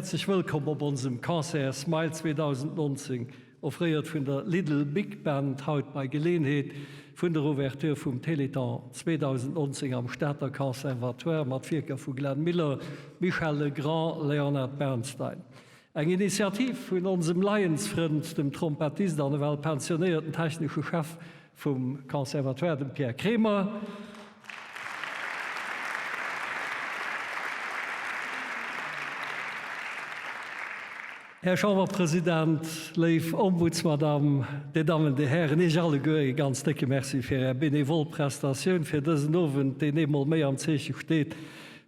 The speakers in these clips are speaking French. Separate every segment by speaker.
Speaker 1: herzlich willkommen auf unserem Concert Smile 2019, offeriert von der Little Big Band heute bei Gelegenheit von der Ouverture vom Teleton 2019 am Stadter Conservatoire mit Wirken von Glenn Miller, Michel Legrand, Leonard Bernstein. Eine Initiative von unserem Lions-Freund, dem Trompetisten und dem pensionierten technischen Chef vom Conservatoire, dem Pierre Kremer. Herr Chamberpräsident, liebe Ombudsmadame, die Damen und Herren, ich alle gehöre ganz dicke Merci für Ihre Benevol-Prestation, für diesen Abend, den immer mehr am Zeichen steht,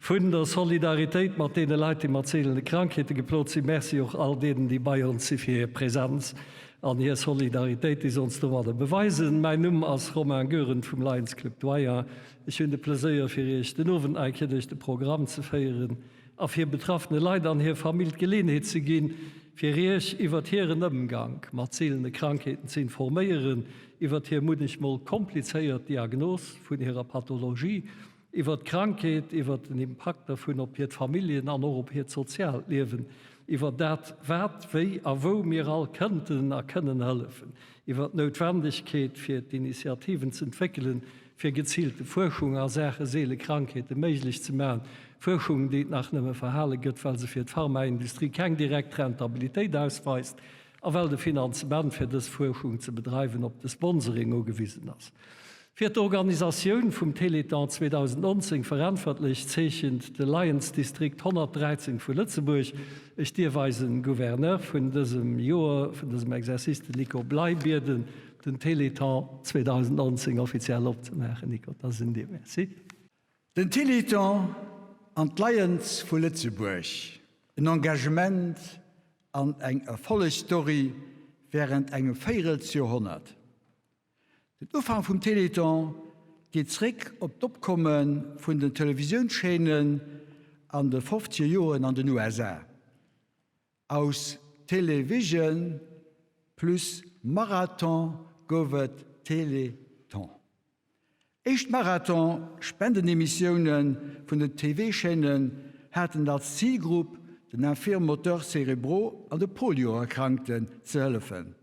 Speaker 1: von der Solidarität mit den Leuten, die mit seelenden Krankheiten geplagt sind. Merci auch all denen, die bei uns sind, für Ihre Präsenz an Ihre Solidarität, die Sie uns da beweisen. Mein Name ist Romain Gören vom Lions Club Doyen. Ich habe das Plaisir, für euch den Abend eigentlich durch das Programm zu feiern, auf hier betroffene Leute an hier Familie Gelegenheit zu gehen, für euch über ihren Umgang mit seelenden Krankheiten zu informieren, über hier mutig mal komplizierte Diagnose von ihrer Pathologie, über die Krankheit, über den Impact davon auf ihre Familien und auch auf ihr Sozialleben, über das, was, wie und wo wir alle könnten und können helfen, über die Notwendigkeit für die Initiativen zu entwickeln, für gezielte Forschung an Sachen Seelenkrankheiten möglich zu machen. Forschung, die nach einem Verhalten geht, weil sie für die Pharmaindustrie keine direkte Rentabilität ausweist, aber weil der Finanzement für das Forschung zu betreiben, ob das Sponsoring angewiesen ist. Für die Organisation vom Teleton 2019 verantwortlich zeichnet der Lions Distrikt 113 von Lützeburg, ist derweise Gouverneur von diesem Jahr, von diesem Exerzice, Nico Bleibierden, den Teleton 2019 offiziell aufzumachen. Nico, das sind die. Merci.
Speaker 2: Den Teleton an die Lions von Lützeburg. Ein Engagement an eine Erfolgsstory während einem 4. Jahrhundert. Der Anfang vom Teleton geht zurück auf das Abkommen von den Televisionsschäden an den 50er Jahren an den USA. Aus Television plus Marathon gowet Teleton. Echt Marathon Spendenemissionen von den TV-Schäden hatten als Zielgruppe den Infirmoteur Cerebro an den Polioerkrankten zu helfen.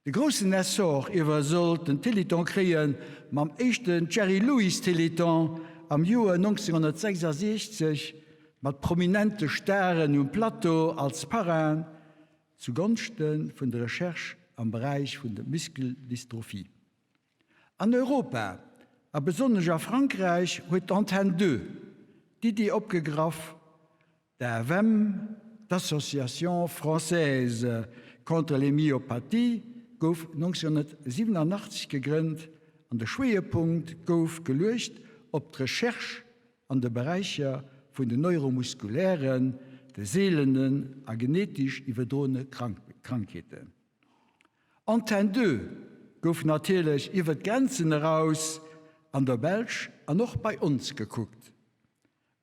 Speaker 2: Der große Essor übersollt den Teleton kreieren am echten Jerry Lewis Teleton am Jahr 1966 mit prominenten Sternen und Plateau als Parrain zugunsten von der Recherche am Bereich von der Muskeldystrophie. An Europa, a besonders a Frankreich, hat Antenne 2 die abgegriffen, der WEM, d'Association Française contre les Myopathies, gouf 1987 gegründet, an der Schwerpunkt gouf gelöst op die Recherche an den Bereichen von den neuromuskulären, den seelenden und genetisch übertragenen Krankheiten. Antenne 2 gouf natürlich über die Grenzen heraus an der Belsch und noch bei uns geguckt.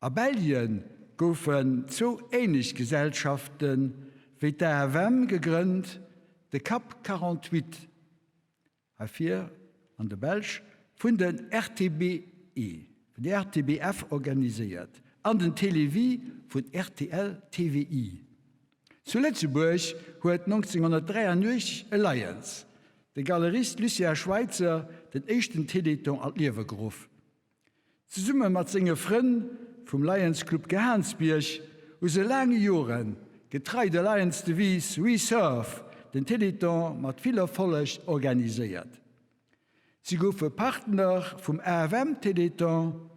Speaker 2: A Belgien goufen so ähnlich Gesellschaften wie der WEM gegründet, de CAP 48, hier an der Belsch, von den RTBE, von der RTBF organisiert, an den Televi von RTL TVI. Zu Lützeburg hat 1993 Alliance, der Galerist Lucia Schweitzer, den ersten Teleton an Leben gerufen. Zusammen mit seinen Freunden vom Lions Club Gehansbierg, aus langen Jahren, getreu der Lions Devise We Serve, den Teleton mit viel Erfolg organisiert. Sie goufen Partner vom RFM Teleton,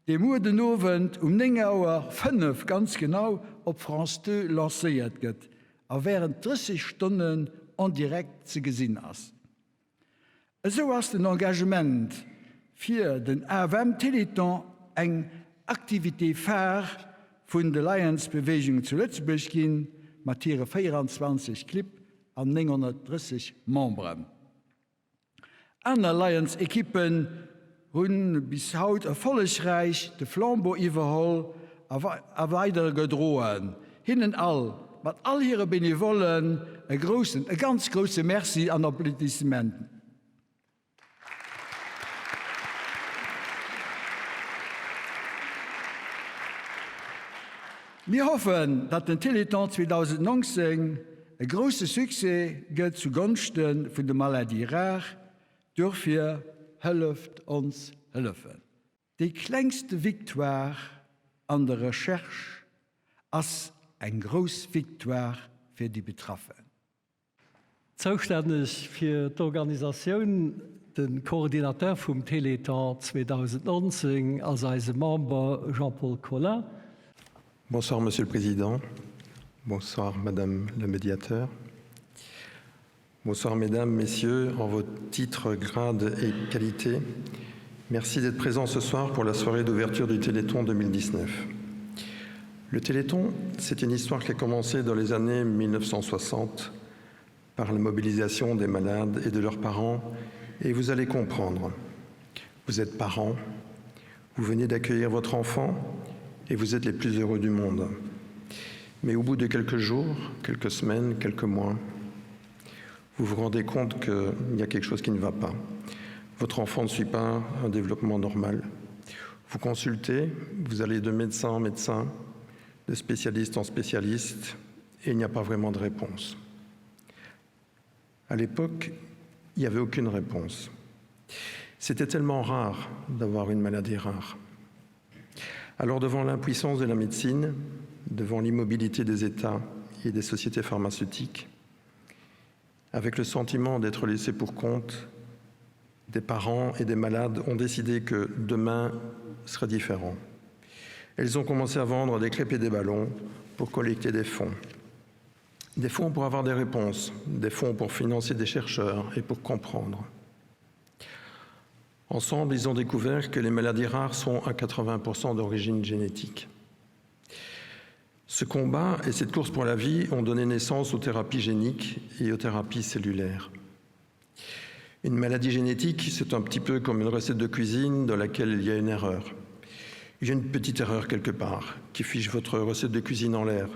Speaker 2: dem den Abend 9:05 Uhr ganz genau auf France 2 lanciert wird, und während 30 Stunden en direkt zu gesehen ist. So ist ein Engagement für den RFM Teleton eine Aktivität fair von der Lions-Bewegung zu Lützeburg gehen, mit ihren 24 Clip an 930 Membern. Andere Lions-Equipen haben bis heute erfolgreich den Flambeau überholt und weiter gedroht. Hinnen all, mit all ihren Benevolen, ein ganz großes Merci an Applaudissementen. Wir hoffen, dat den Teleton 2019 e grosse Suse gëtt zugunsten vun de Maladie rar, durfir hëlleft ons hëllefen. Die klengste Viktoire an der Recherche ass eng gros Viktoire fir die Betraffen.
Speaker 1: Zuständig für die Organisation den Koordinateur vom Teleton 2019 als Member Jean-Paul Collin.
Speaker 3: Bonsoir Monsieur le Président, bonsoir Madame la médiateur, bonsoir Mesdames, Messieurs, en vos titres, grades et qualités. Merci d'être présents ce soir pour la soirée d'ouverture du Téléthon 2019. Le Téléthon, c'est une histoire qui a commencé dans les années 1960 par la mobilisation des malades et de leurs parents, et vous allez comprendre. Vous êtes parents, vous venez d'accueillir votre enfant, et vous êtes les plus heureux du monde. Mais au bout de quelques jours, quelques semaines, quelques mois, vous vous rendez compte qu'il y a quelque chose qui ne va pas. Votre enfant ne suit pas un développement normal. Vous consultez, vous allez de médecin en médecin, de spécialiste en spécialiste, et il n'y a pas vraiment de réponse. À l'époque, il n'y avait aucune réponse. C'était tellement rare d'avoir une maladie rare. Alors devant l'impuissance de la médecine, devant l'immobilité des États et des sociétés pharmaceutiques, avec le sentiment d'être laissés pour compte, des parents et des malades ont décidé que demain serait différent. Elles ont commencé à vendre des crêpes et des ballons pour collecter des fonds. Des fonds pour avoir des réponses, des fonds pour financer des chercheurs et pour comprendre. Ensemble, ils ont découvert que les maladies rares sont à 80% d'origine génétique. Ce combat et cette course pour la vie ont donné naissance aux thérapies géniques et aux thérapies cellulaires. Une maladie génétique, c'est un petit peu comme une recette de cuisine dans laquelle il y a une erreur. Il y a une petite erreur quelque part qui fiche votre recette de cuisine en l'air.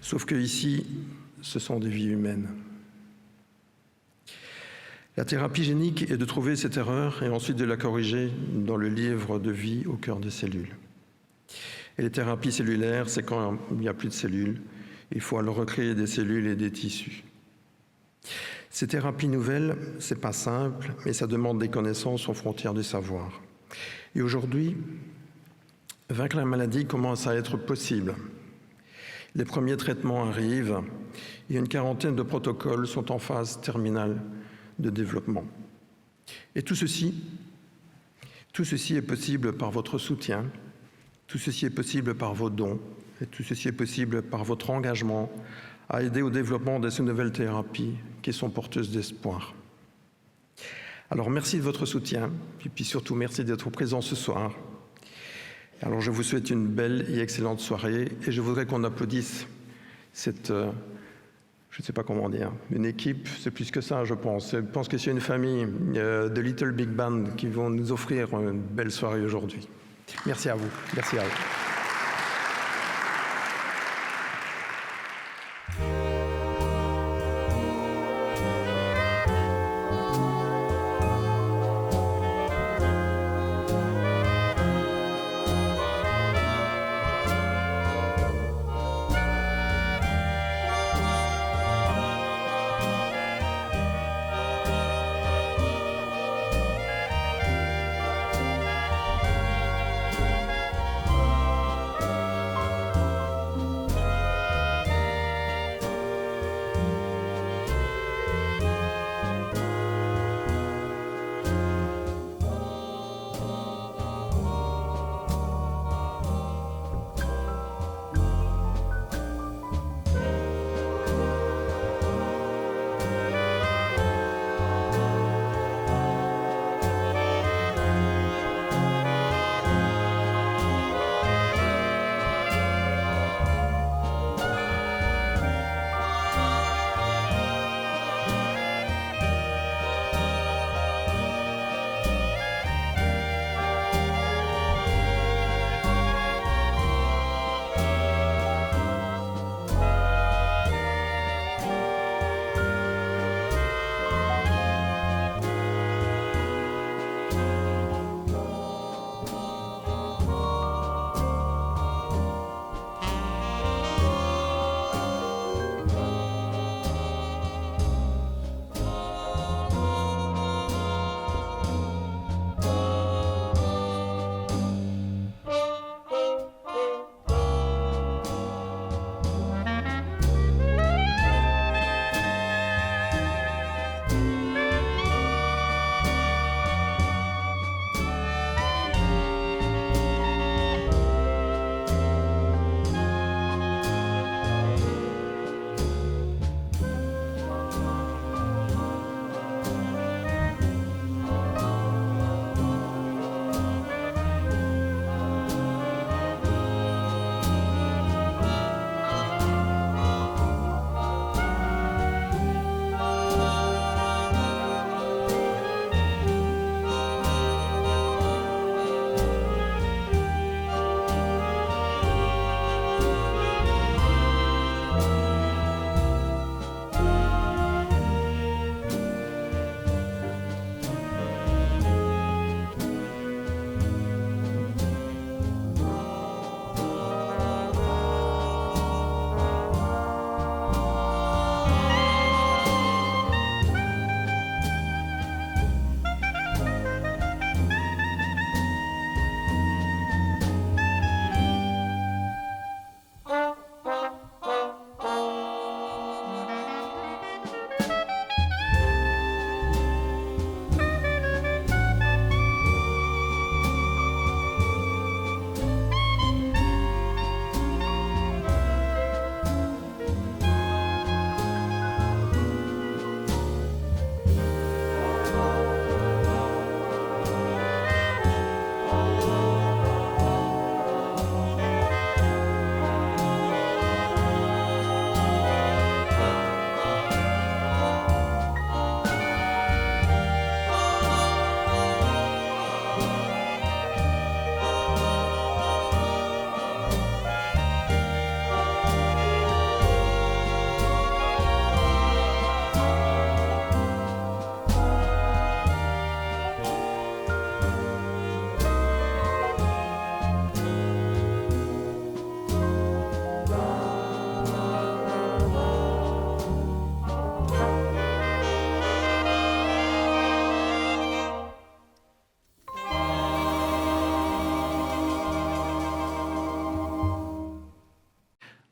Speaker 3: Sauf que ici, ce sont des vies humaines. La thérapie génique est de trouver cette erreur et ensuite de la corriger dans le livre de vie au cœur des cellules. Et les thérapies cellulaires, c'est quand il n'y a plus de cellules. Il faut alors recréer des cellules et des tissus. Ces thérapies nouvelles, c'est pas simple, mais ça demande des connaissances aux frontières du savoir. Et aujourd'hui, vaincre la maladie commence à être possible. Les premiers traitements arrivent et une quarantaine de protocoles sont en phase terminale de développement. Et tout ceci est possible par votre soutien, tout ceci est possible par vos dons, et tout ceci est possible par votre engagement à aider au développement de ces nouvelles thérapies qui sont porteuses d'espoir. Alors merci de votre soutien, et puis surtout merci d'être présent ce soir. Alors je vous souhaite une belle et excellente soirée, et je voudrais qu'on applaudisse cette... je ne sais pas comment dire, une équipe, c'est plus que ça, je pense. Je pense que c'est une famille de Little Big Band qui vont nous offrir une belle soirée aujourd'hui. Merci à vous. Merci à vous.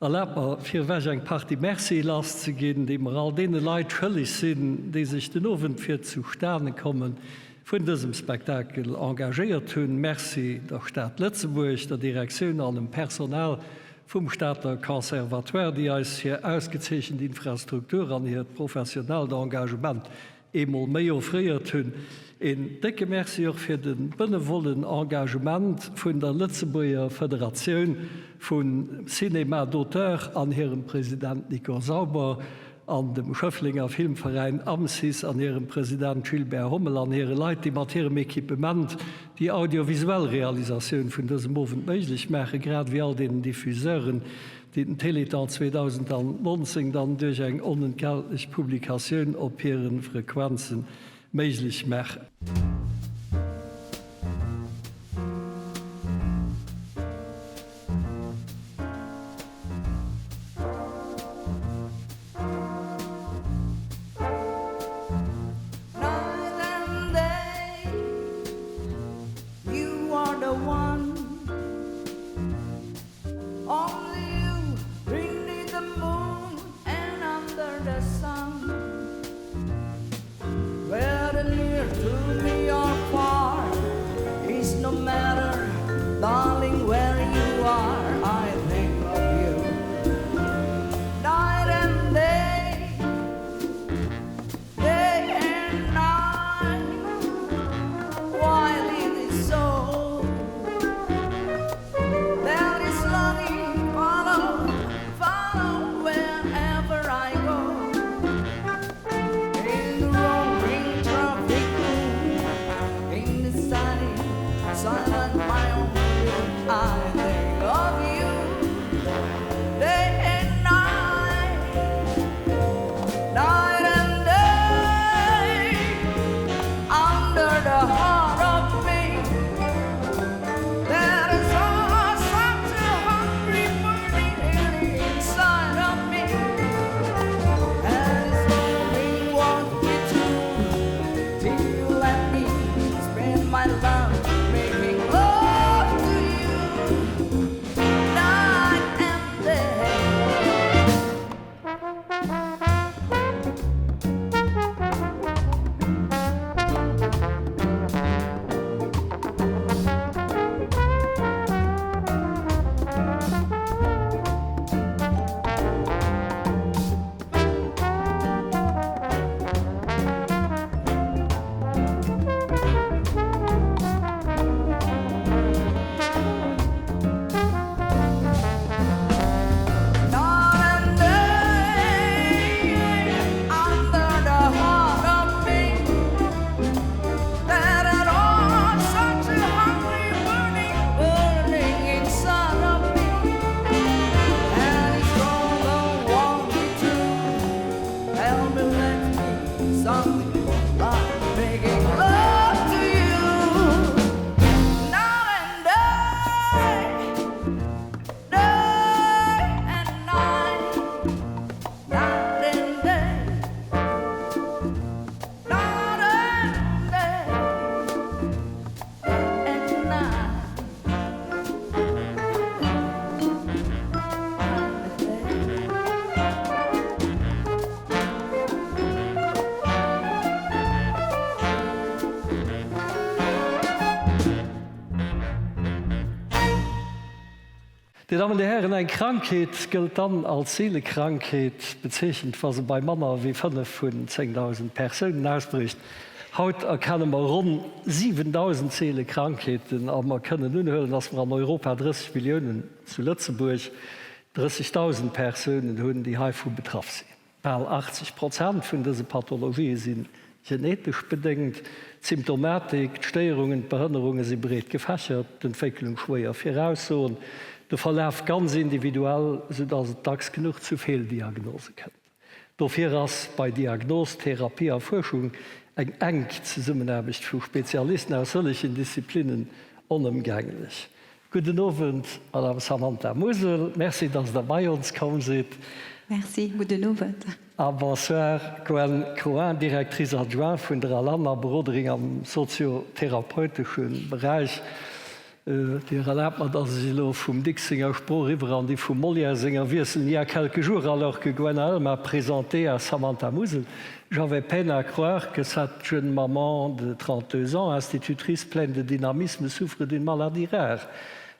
Speaker 1: erlaubbar fir wäch eng Party Merci las ze gin, de all dee Leiit schëllig sinn, déi sich den Owen fir zu Sterne kommen, vun diesem Spektakel engagéiert hunn. Merci der Stadt Lützeburg, der Direktion an dem Personal vum Staatler Konservatoire, die als hier ausgezechen Infrastruktur an hier professionell Engagement emol méi offréiert hunn. En dicke Merci auch fir den bënnewollen Engagement vun der Lützeburger Föderation vun Cinema d'auteur an ihrem Präsident Nico Sauber, an dem Schöfflinger Filmverein Amsis, an ihrem Präsident Gilbert Hommel, an ihre Leiit, die mat ihrem Ekipement die audiovisuelle Realisation vun diesem Moment möglich machen, grad wie all den Diffuseuren, die den Teleton 2019 dann durch eng unentgeltlich Publikation op ihren Frequenzen möglich machen. Die Damen und Herren, eine Krankheit gilt dann als Seelekrankheit bezeichnet, was bei Männer wie 5 von 10.000 Personen ausbricht. Heute erkennen wir rund 7.000 Seelekrankheiten, aber wir können nun hören, dass wir in Europa 30 Millionen, zu Lützeburg 30.000 Personen haben, die HIV betroffen sind. Weil 80% von dieser Pathologie sind genetisch bedingt, Symptomatik, Störungen, Behinderungen sind breit gefächert, die Entwicklung schwer vorauszuholen. Der Verlauf ganz individuell, sodass es DAX genug zu Fehldiagnose gibt. Dafür ist bei Diagnose, Therapie und Forschung eng Zusammenarbeit für Spezialisten aus solchen Disziplinen unumgänglich. Guten Abend, Madame Samantha Musel. Merci, dass ihr bei uns gekommen seid.
Speaker 4: Merci, guten Abend.
Speaker 1: Bonsoir, Gwen Coin, Direktrice adjointe von der Alana Brodering am soziotherapeutischen Bereich. Die erlaubt man, dass ich vom Dixinger Spruch rüber an die vom Molière-Singer wissen. Il y a quelques jours, alors que Gwenaël m'a présenté à Samantha Mousel, j'avais peine à croire que cette jeune maman de 32 ans, institutrice pleine de dynamisme, souffre d'une maladie rare.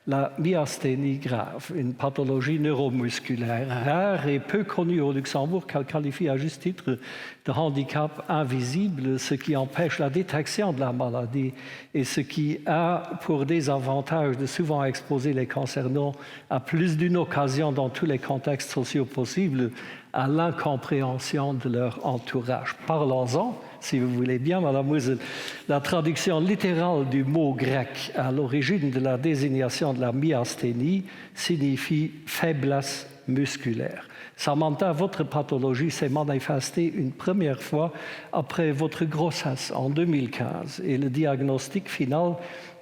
Speaker 1: La myasthénie grave, une pathologie neuromusculaire rare et peu connue au Luxembourg qu'elle qualifie à juste titre de handicap invisible, ce qui empêche la détection de la maladie et ce qui a pour désavantage de souvent exposer les concernants à plus d'une occasion dans tous les contextes sociaux possibles à l'incompréhension de leur entourage. Parlons-en, si vous voulez bien, Madame Mousel. La traduction littérale du mot grec à l'origine de la désignation de la myasthénie signifie faiblesse musculaire. Samantha, votre pathologie s'est manifestée une première fois après votre grossesse en 2015 et le diagnostic final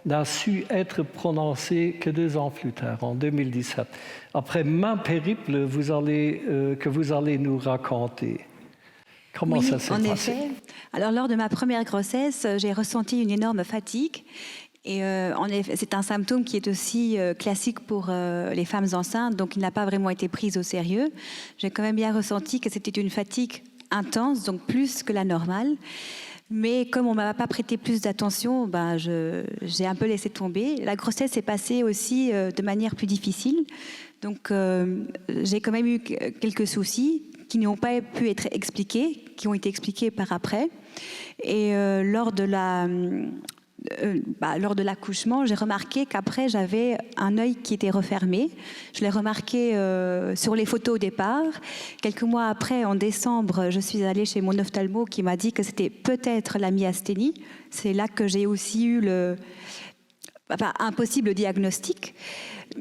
Speaker 1: n'a su être prononcé que 2 ans plus tard, en 2017. Après main périple que vous allez nous raconter. Comment ça s'est passé?
Speaker 4: En effet. Alors, lors de ma première grossesse, j'ai ressenti une énorme fatigue. Et en effet, c'est un symptôme qui est aussi classique pour les femmes enceintes, donc il n'a pas vraiment été pris au sérieux. J'ai quand même bien ressenti que c'était une fatigue intense, donc plus que la normale. Mais comme on ne m'a pas prêté plus d'attention, j'ai un peu laissé tomber. La grossesse s'est passée aussi de manière plus difficile. Donc j'ai quand même eu quelques soucis qui n'ont pas pu être expliqués, qui ont été expliqués par après. Et lors de l'accouchement, j'ai remarqué qu'après, j'avais un œil qui était refermé. Je l'ai remarqué sur les photos au départ. Quelques mois après, en décembre, je suis allée chez mon ophtalmo qui m'a dit que c'était peut-être la myasthénie. C'est là que j'ai aussi eu un possible diagnostic.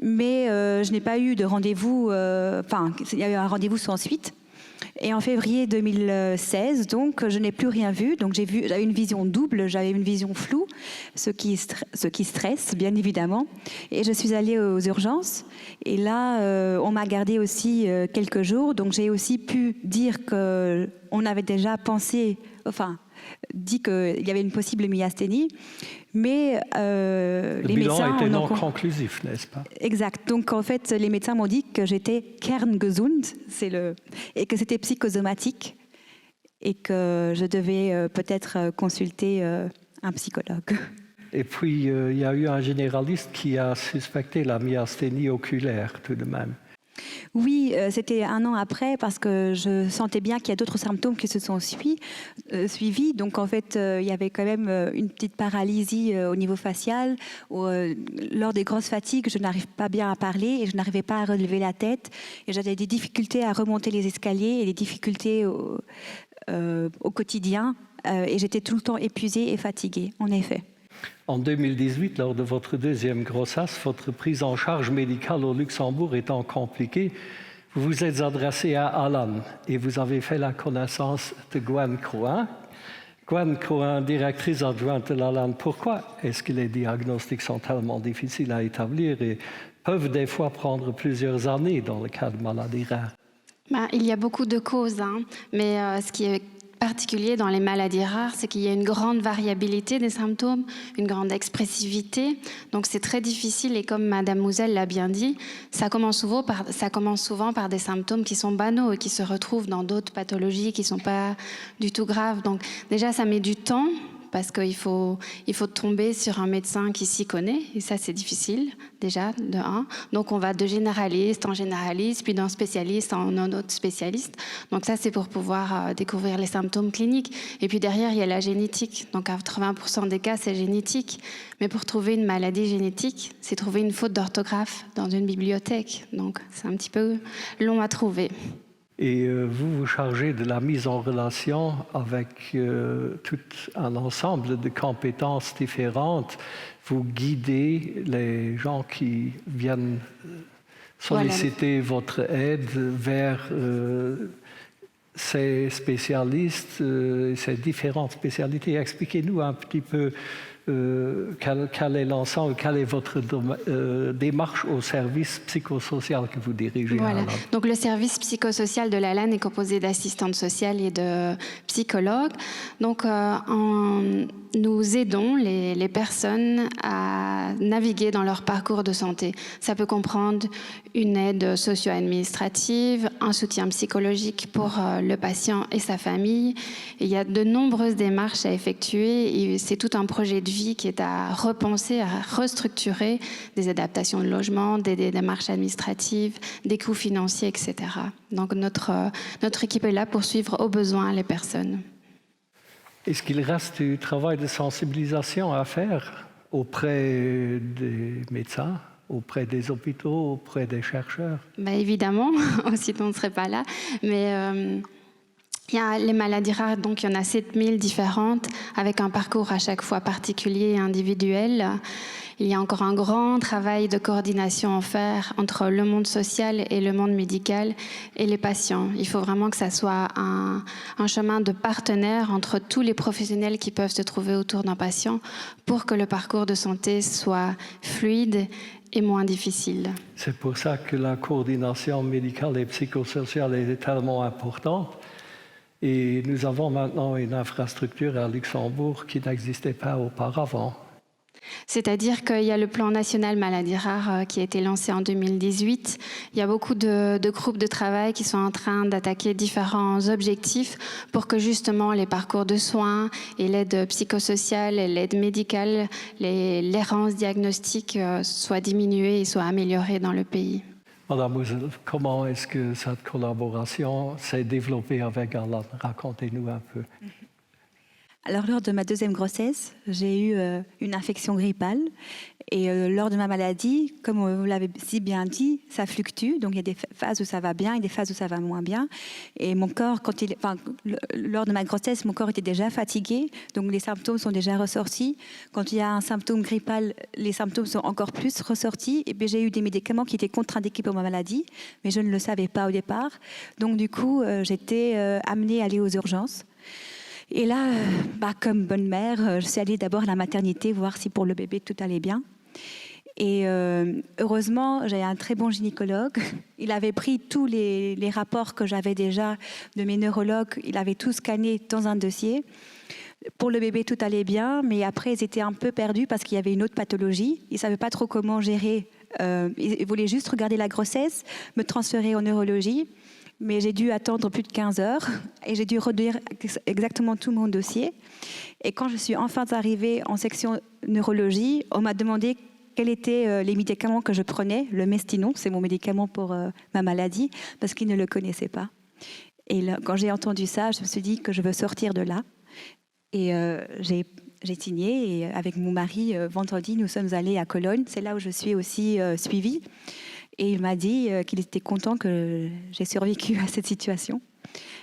Speaker 4: Mais je n'ai pas eu de rendez-vous... il y a eu un rendez-vous sans suite. Et en février 2016, donc, je n'ai plus rien vu. Donc, j'avais une vision double, j'avais une vision floue, ce qui stresse, bien évidemment. Et je suis allée aux urgences. Et là, on m'a gardée aussi quelques jours. Donc, j'ai aussi pu dire qu'on avait déjà dit qu'il y avait une possible myasthénie. Mais les médecins
Speaker 1: était non conclusif, n'est-ce pas?
Speaker 4: Exact. Donc, en fait, les médecins m'ont dit que j'étais kerngesund, et que c'était psychosomatique, et que je devais peut-être consulter un psychologue.
Speaker 1: Et puis, il y a eu un généraliste qui a suspecté la myasthénie oculaire, tout de même.
Speaker 4: Oui, c'était 1 an après parce que je sentais bien qu'il y a d'autres symptômes qui se sont suivis. Donc en fait, il y avait quand même une petite paralysie au niveau facial. Lors des grosses fatigues, je n'arrive pas bien à parler et je n'arrivais pas à relever la tête. Et j'avais des difficultés à remonter les escaliers et des difficultés au quotidien. Et j'étais tout le temps épuisée et fatiguée, en effet.
Speaker 1: En 2018, lors de votre 2e grossesse, votre prise en charge médicale au Luxembourg étant compliquée, vous vous êtes adressé à Alan et vous avez fait la connaissance de Gwen Croin. Gwen Croin, directrice adjointe de l'Alan, pourquoi est-ce que les diagnostics sont tellement difficiles à établir et peuvent des fois prendre plusieurs années dans le cas de maladies rares?
Speaker 5: Il y a beaucoup de causes, mais ce qui est particulier dans les maladies rares, c'est qu'il y a une grande variabilité des symptômes, une grande expressivité. Donc c'est très difficile et comme Madame Mousel l'a bien dit, ça commence souvent par des symptômes qui sont banaux et qui se retrouvent dans d'autres pathologies qui ne sont pas du tout graves. Donc déjà, ça met du temps parce qu'il faut tomber sur un médecin qui s'y connaît et ça, c'est difficile déjà, de 1. Donc on va de généraliste en généraliste, puis d'un spécialiste en un autre spécialiste. Donc ça, c'est pour pouvoir découvrir les symptômes cliniques. Et puis derrière, il y a la génétique. Donc à 80% des cas, c'est génétique. Mais pour trouver une maladie génétique, c'est trouver une faute d'orthographe dans une bibliothèque. Donc c'est un petit peu long à trouver.
Speaker 1: Et vous vous chargez de la mise en relation avec tout un ensemble de compétences différentes. Vous guidez les gens qui viennent solliciter votre aide vers ces spécialistes, ces différentes spécialités. Expliquez-nous un petit peu quel est l'ensemble, quelle est votre démarche au service psychosocial que vous dirigez?
Speaker 5: Voilà. Donc le service psychosocial de la LAN est composé d'assistantes sociales et de psychologues. Donc nous aidons les personnes à naviguer dans leur parcours de santé. Ça peut comprendre une aide socio-administrative, un soutien psychologique pour le patient et sa famille. Et il y a de nombreuses démarches à effectuer et c'est tout un projet de vie qui est à repenser, à restructurer, des adaptations de logement, des démarches administratives, des coûts financiers, etc. Donc notre équipe est là pour suivre au besoin les personnes.
Speaker 1: Est-ce qu'il reste du travail de sensibilisation à faire auprès des médecins, auprès des hôpitaux, auprès des chercheurs?
Speaker 5: Évidemment, sinon on ne serait pas là. Mais il y a les maladies rares, donc il y en a 7000 différentes, avec un parcours à chaque fois particulier et individuel. Il y a encore un grand travail de coordination à faire entre le monde social et le monde médical et les patients. Il faut vraiment que ça soit un chemin de partenaire entre tous les professionnels qui peuvent se trouver autour d'un patient pour que le parcours de santé soit fluide et moins difficile.
Speaker 1: C'est pour ça que la coordination médicale et psychosociale est tellement importante. Et nous avons maintenant une infrastructure à Luxembourg qui n'existait pas auparavant.
Speaker 5: C'est-à-dire qu'il y a le plan national maladies rares qui a été lancé en 2018. Il y a beaucoup de groupes de travail qui sont en train d'attaquer différents objectifs pour que justement les parcours de soins et l'aide psychosociale et l'aide médicale, l'errance diagnostique soient diminuées et soient améliorées dans le pays.
Speaker 1: Madame Ousel, comment est-ce que cette collaboration s'est développée avec Alan? Racontez-nous un peu.
Speaker 4: Alors, lors de ma deuxième grossesse, j'ai eu une infection grippale. Et lors de ma maladie, comme vous l'avez si bien dit, ça fluctue. Donc, il y a des phases où ça va bien et des phases où ça va moins bien. Et mon corps, lors de ma grossesse, mon corps était déjà fatigué. Donc, les symptômes sont déjà ressortis. Quand il y a un symptôme grippal, les symptômes sont encore plus ressortis. Et puis, j'ai eu des médicaments qui étaient contre-indiqués pour ma maladie, mais je ne le savais pas au départ. Donc, du coup, j'étais amenée à aller aux urgences. Et là, comme bonne mère, je suis allée d'abord à la maternité voir si pour le bébé tout allait bien. Et heureusement, j'ai un très bon gynécologue. Il avait pris tous les rapports que j'avais déjà de mes neurologues. Il avait tout scanné dans un dossier. Pour le bébé, tout allait bien, mais après, ils étaient un peu perdus parce qu'il y avait une autre pathologie. Ils ne savaient pas trop comment gérer. Ils voulaient juste regarder la grossesse, me transférer en neurologie. Mais j'ai dû attendre plus de 15 heures et j'ai dû redire exactement tout mon dossier. Et quand je suis enfin arrivée en section neurologie, on m'a demandé quels étaient les médicaments que je prenais. Le Mestinon, c'est mon médicament pour ma maladie, parce qu'ils ne le connaissaient pas. Et là, quand j'ai entendu ça, je me suis dit que je veux sortir de là. Et j'ai signé et avec mon mari, vendredi, nous sommes allés à Cologne. C'est là où je suis aussi suivie. Et il m'a dit qu'il était content que j'ai survécu à cette situation.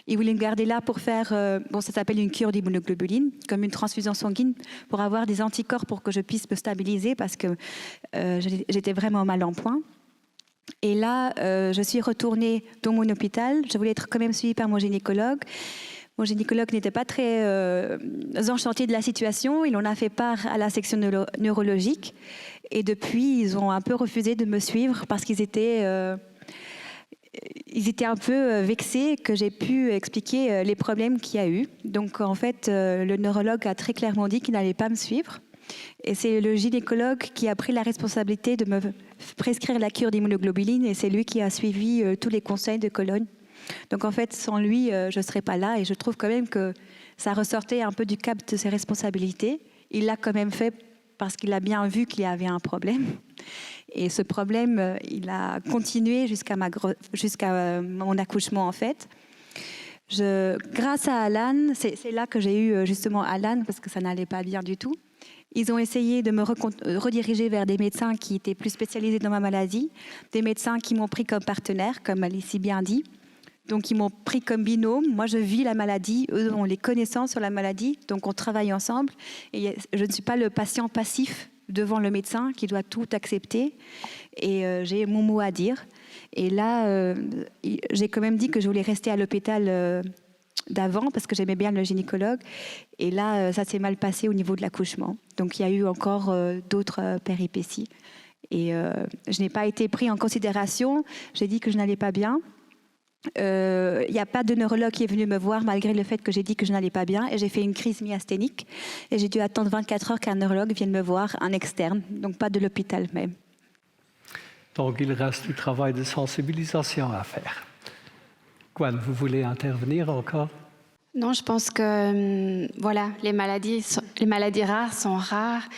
Speaker 4: Il voulait me garder là pour faire, ça s'appelle une cure d'immunoglobuline, comme une transfusion sanguine, pour avoir des anticorps pour que je puisse me stabiliser parce que j'étais vraiment mal en point. Et là, je suis retournée dans mon hôpital. Je voulais être quand même suivie par mon gynécologue. Mon gynécologue n'était pas très enchanté de la situation. Il en a fait part à la section neurologique. Et depuis, ils ont un peu refusé de me suivre parce qu'ils étaient un peu vexés que j'ai pu expliquer les problèmes qu'il y a eu. Donc, en fait, le neurologue a très clairement dit qu'il n'allait pas me suivre. Et c'est le gynécologue qui a pris la responsabilité de me prescrire la cure d'immunoglobuline et c'est lui qui a suivi tous les conseils de Cologne. Donc, en fait, sans lui, je ne serais pas là. Et je trouve quand même que ça ressortait un peu du cap de ses responsabilités. Il l'a quand même fait parce qu'il a bien vu qu'il y avait un problème. Et ce problème, il a continué jusqu'à mon accouchement, en fait. Grâce à Alan, c'est là que j'ai eu justement Alan, parce que ça n'allait pas bien du tout. Ils ont essayé de me rediriger vers des médecins qui étaient plus spécialisés dans ma maladie, des médecins qui m'ont pris comme partenaire, comme elle si bien dit. Donc, ils m'ont pris comme binôme. Moi, je vis la maladie. Eux ont les connaissances sur la maladie. Donc, on travaille ensemble. Et je ne suis pas le patient passif devant le médecin qui doit tout accepter. Et j'ai mon mot à dire. Et là, j'ai quand même dit que je voulais rester à l'hôpital d'avant parce que j'aimais bien le gynécologue. Et là, ça s'est mal passé au niveau de l'accouchement. Donc, il y a eu encore d'autres péripéties. Et je n'ai pas été pris en considération. J'ai dit que je n'allais pas bien. Il n'y a pas de neurologue qui est venu me voir malgré le fait que j'ai dit que je n'allais pas bien. Et j'ai fait une crise myasthénique. Et j'ai dû attendre 24 heures qu'un neurologue vienne me voir, un externe, donc pas de l'hôpital même.
Speaker 1: Donc, il reste du travail de sensibilisation à faire. Gwen, vous voulez intervenir encore?
Speaker 5: Non, je pense que voilà, les maladies rares sont rares.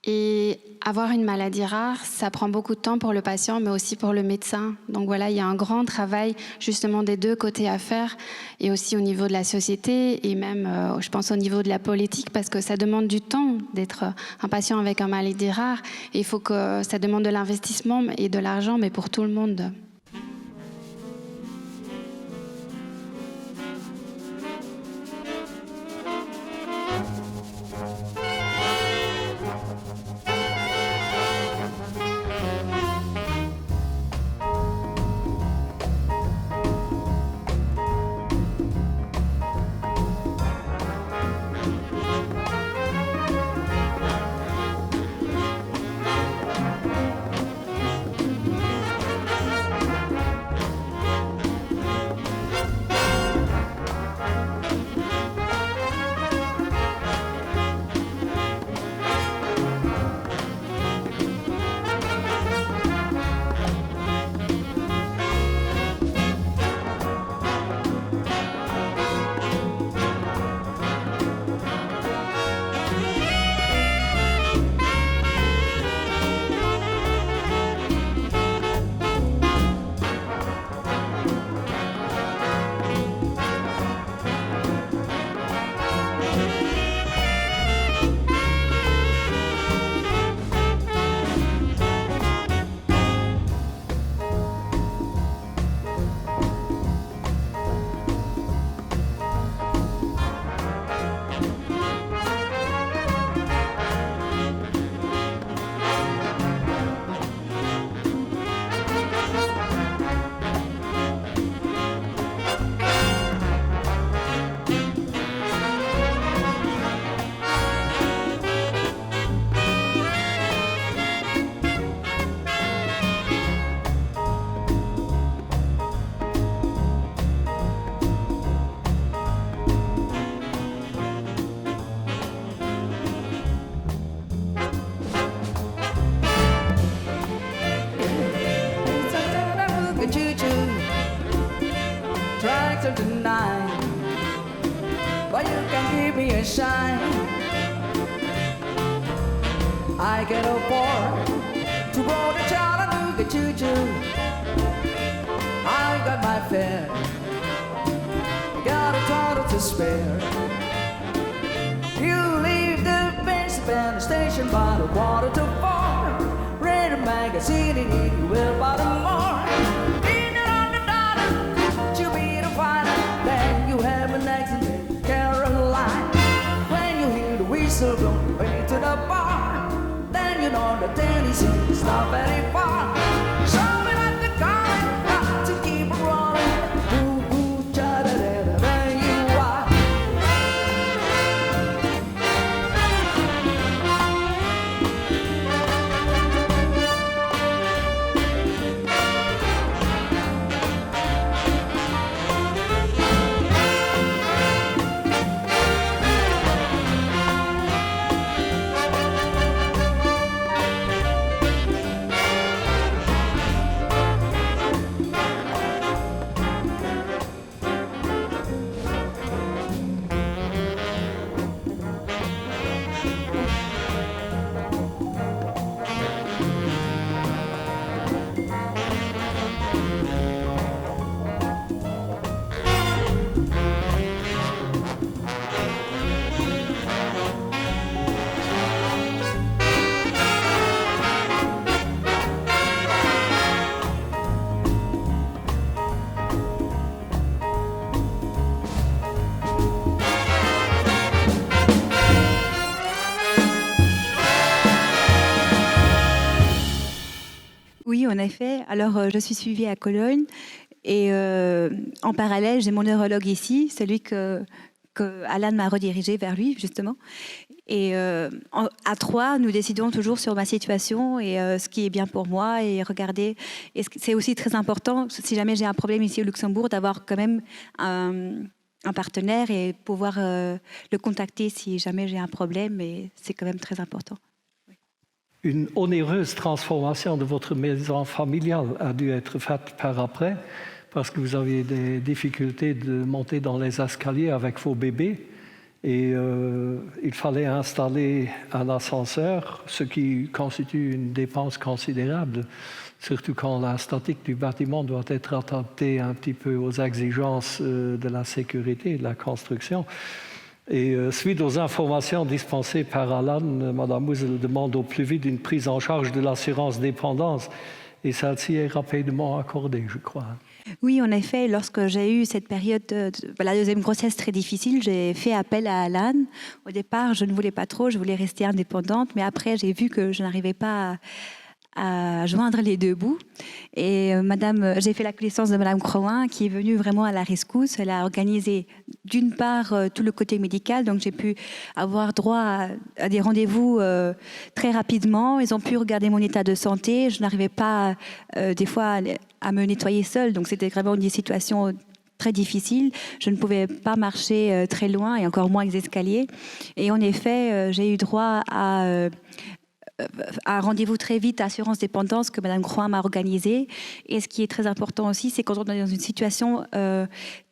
Speaker 5: Et avoir une maladie rare, ça prend beaucoup de temps pour le patient, mais aussi pour le médecin. Donc voilà, il y a un grand travail justement des deux côtés à faire, et aussi au niveau de la société, et même, je pense, au niveau de la politique, parce que ça demande du temps d'être un patient avec une maladie rare. Et il faut que ça demande de l'investissement et de l'argent, mais pour tout le monde.
Speaker 6: Tonight, but you can give me a shine. I can afford to go to Chattanooga choo-choo. I got my fare, got a $1 to spare. You leave the Pennsylvania station by the 3:45. Read a magazine and you will buy them more. So don't wait to the bar. Then you know the Tennessee is not very far. Show me like the car, got to keep it rolling. Ooh, ooh, cha-da-da-da, there you are.
Speaker 4: Oui, en effet. Alors, je suis suivie à Cologne Et en parallèle, j'ai mon neurologue ici, celui que Alan m'a redirigé vers lui, justement. Et à 3, nous décidons toujours sur ma situation et ce qui est bien pour moi. Et regarder, et c'est aussi très important, si jamais j'ai un problème ici au Luxembourg, d'avoir quand même un partenaire et pouvoir le contacter si jamais j'ai un problème. Et c'est quand même très important.
Speaker 1: Une onéreuse transformation de votre maison familiale a dû être faite par après, parce que vous aviez des difficultés de monter dans les escaliers avec vos bébés. Et il fallait installer un ascenseur, ce qui constitue une dépense considérable, surtout quand la statique du bâtiment doit être adaptée un petit peu aux exigences de la sécurité et de la construction. Et suite aux informations dispensées par Alan, Mme Mousel demande au plus vite une prise en charge de l'assurance dépendance. Et celle-ci est rapidement accordée, je crois.
Speaker 4: Oui, en effet, lorsque j'ai eu cette période, la deuxième grossesse très difficile, j'ai fait appel à Alan. Au départ, je ne voulais pas trop, je voulais rester indépendante, mais après, j'ai vu que je n'arrivais pas à joindre les deux bouts. Et j'ai fait la connaissance de Madame Croin, qui est venue vraiment à la rescousse. Elle a organisé d'une part tout le côté médical, donc j'ai pu avoir droit à des rendez-vous très rapidement. Ils ont pu regarder mon état de santé. Je n'arrivais pas des fois à me nettoyer seule, donc c'était vraiment une situation très difficile. Je ne pouvais pas marcher très loin et encore moins les escaliers. Et en effet, j'ai eu droit à un rendez-vous très vite à Assurance Dépendance que Mme Croin m'a organisé. Et ce qui est très important aussi, c'est quand on est dans une situation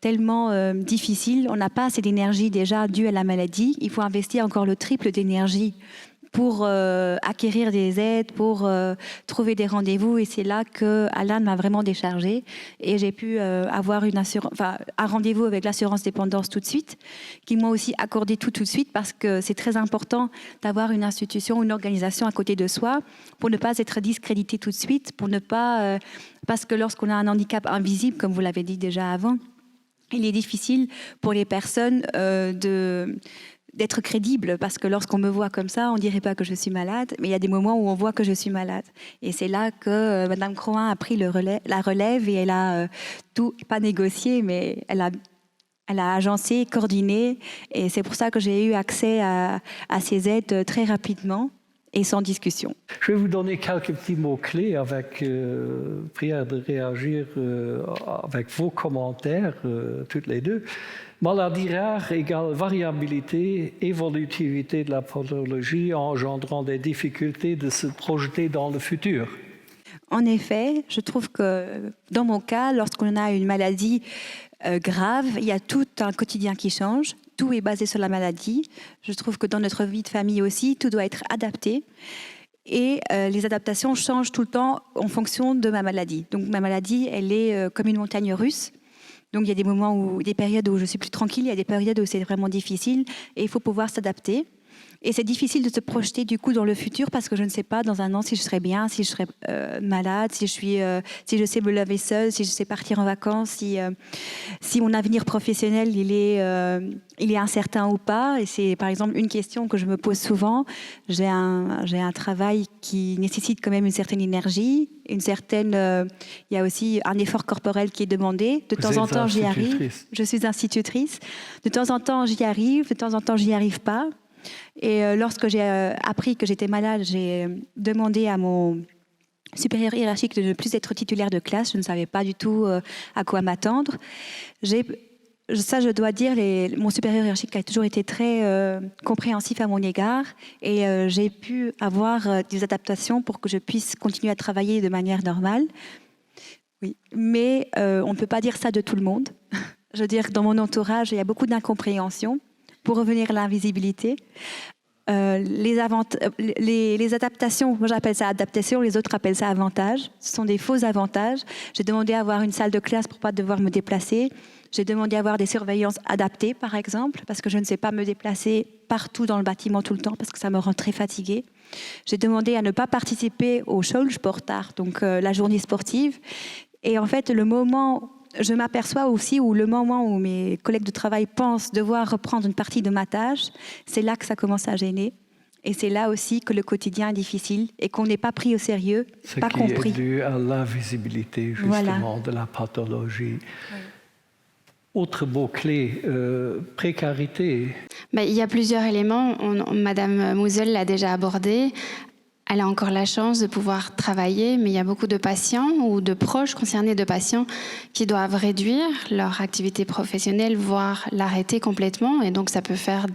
Speaker 4: tellement difficile, on n'a pas assez d'énergie déjà due à la maladie. Il faut investir encore le triple d'énergie pour acquérir des aides, pour trouver des rendez-vous. Et c'est là que Alan m'a vraiment déchargée. Et j'ai pu avoir un rendez-vous avec l'assurance dépendance tout de suite, qui m'ont aussi accordé tout de suite, parce que c'est très important d'avoir une institution, une organisation à côté de soi, pour ne pas être discrédité tout de suite, pour ne pas... parce que lorsqu'on a un handicap invisible, comme vous l'avez dit déjà avant, il est difficile pour les personnes d'être crédible, parce que lorsqu'on me voit comme ça, on ne dirait pas que je suis malade, mais il y a des moments où on voit que je suis malade. Et c'est là que Mme Croin a pris la relève et elle a tout, pas négocié, mais elle a agencé, coordonné, et c'est pour ça que j'ai eu accès à ces aides très rapidement et sans discussion.
Speaker 1: Je vais vous donner quelques petits mots-clés avec prière de réagir avec vos commentaires, toutes les deux. Maladie rare égale variabilité, évolutivité de la pathologie engendrant des difficultés de se projeter dans le futur.
Speaker 4: En effet, je trouve que dans mon cas, lorsqu'on a une maladie grave, il y a tout un quotidien qui change. Tout est basé sur la maladie. Je trouve que dans notre vie de famille aussi, tout doit être adapté. Et les adaptations changent tout le temps en fonction de ma maladie. Donc ma maladie, elle est comme une montagne russe. Donc il y a des moments des périodes où je suis plus tranquille, il y a des périodes où c'est vraiment difficile et il faut pouvoir s'adapter. Et c'est difficile de se projeter du coup dans le futur, parce que je ne sais pas dans un an si je serai bien, si je serai malade, si je sais me lever seule, si je sais partir en vacances, si mon avenir professionnel il est incertain ou pas. Et c'est par exemple une question que je me pose souvent. J'ai un travail qui nécessite quand même une certaine énergie, il y a aussi un effort corporel qui est demandé. De temps en temps j'y arrive. Je suis institutrice. De temps en temps j'y arrive, de temps en temps j'y arrive pas. Et lorsque j'ai appris que j'étais malade, j'ai demandé à mon supérieur hiérarchique de ne plus être titulaire de classe. Je ne savais pas du tout à quoi m'attendre. Ça, je dois dire, mon supérieur hiérarchique a toujours été très compréhensif à mon égard. Et j'ai pu avoir des adaptations pour que je puisse continuer à travailler de manière normale. Oui. Mais on ne peut pas dire ça de tout le monde. Je veux dire, dans mon entourage, il y a beaucoup d'incompréhension. Pour revenir à l'invisibilité, les adaptations, moi j'appelle ça adaptation, les autres appellent ça avantage. Ce sont des faux avantages. J'ai demandé à avoir une salle de classe pour ne pas devoir me déplacer. J'ai demandé à avoir des surveillances adaptées, par exemple, parce que je ne sais pas me déplacer partout dans le bâtiment tout le temps, parce que ça me rend très fatiguée. J'ai demandé à ne pas participer au Schoolsportart, donc la journée sportive. Et en fait, je m'aperçois aussi le moment où mes collègues de travail pensent devoir reprendre une partie de ma tâche, c'est là que ça commence à gêner. Et c'est là aussi que le quotidien est difficile et qu'on n'est pas pris au sérieux,
Speaker 1: Ce
Speaker 4: pas
Speaker 1: qui
Speaker 4: compris.
Speaker 1: est dû à l'invisibilité, justement, de la pathologie. Autre mot-clé, précarité.
Speaker 5: Il y a plusieurs éléments. Madame Mouzel l'a déjà abordé. Elle a encore la chance de pouvoir travailler, mais il y a beaucoup de patients ou de proches concernés de patients qui doivent réduire leur activité professionnelle, voire l'arrêter complètement. Et donc, ça peut faire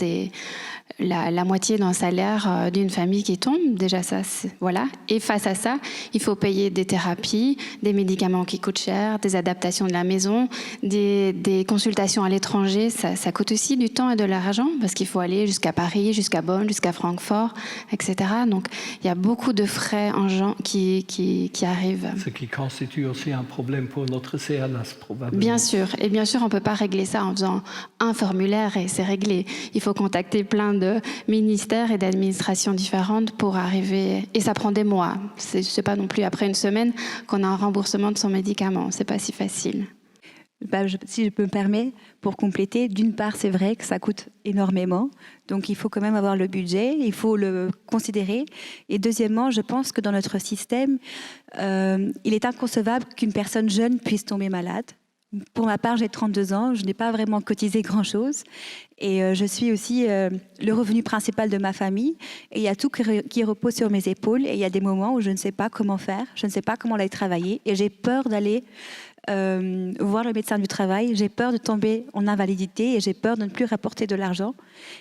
Speaker 5: la moitié d'un salaire d'une famille qui tombe. Déjà, ça, voilà. Et face à ça, il faut payer des thérapies, des médicaments qui coûtent cher, des adaptations de la maison, des consultations à l'étranger. Ça coûte aussi du temps et de l'argent parce qu'il faut aller jusqu'à Paris, jusqu'à Bonn, jusqu'à Francfort, etc. Donc, il y a beaucoup de frais qui arrivent.
Speaker 1: Ce qui constitue aussi un problème pour notre CNAS, probablement.
Speaker 5: Bien sûr. Et bien sûr, on ne peut pas régler ça en faisant un formulaire et c'est réglé. Il faut contacter plein de ministères et d'administrations différentes pour arriver... Et ça prend des mois. C'est pas non plus après une semaine qu'on a un remboursement de son médicament. C'est pas si facile.
Speaker 4: Si je peux me permettre, pour compléter, d'une part, c'est vrai que ça coûte énormément. Donc, il faut quand même avoir le budget, il faut le considérer. Et deuxièmement, je pense que dans notre système, il est inconcevable qu'une personne jeune puisse tomber malade. Pour ma part, j'ai 32 ans, je n'ai pas vraiment cotisé grand-chose. Et je suis aussi le revenu principal de ma famille. Et il y a tout qui repose sur mes épaules. Et il y a des moments où je ne sais pas comment faire, je ne sais pas comment aller travailler. Et j'ai peur d'aller voir le médecin du travail. J'ai peur de tomber en invalidité et j'ai peur de ne plus rapporter de l'argent.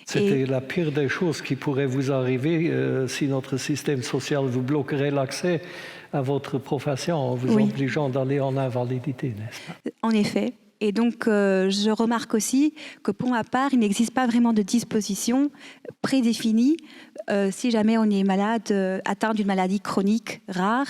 Speaker 1: C'était la pire des choses qui pourrait vous arriver si notre système social vous bloquerait l'accès à votre profession en vous obligeant d'aller en invalidité, n'est-ce pas?
Speaker 4: En effet. Et donc, je remarque aussi que pour ma part, il n'existe pas vraiment de disposition prédéfinie si jamais on est malade, atteint d'une maladie chronique rare,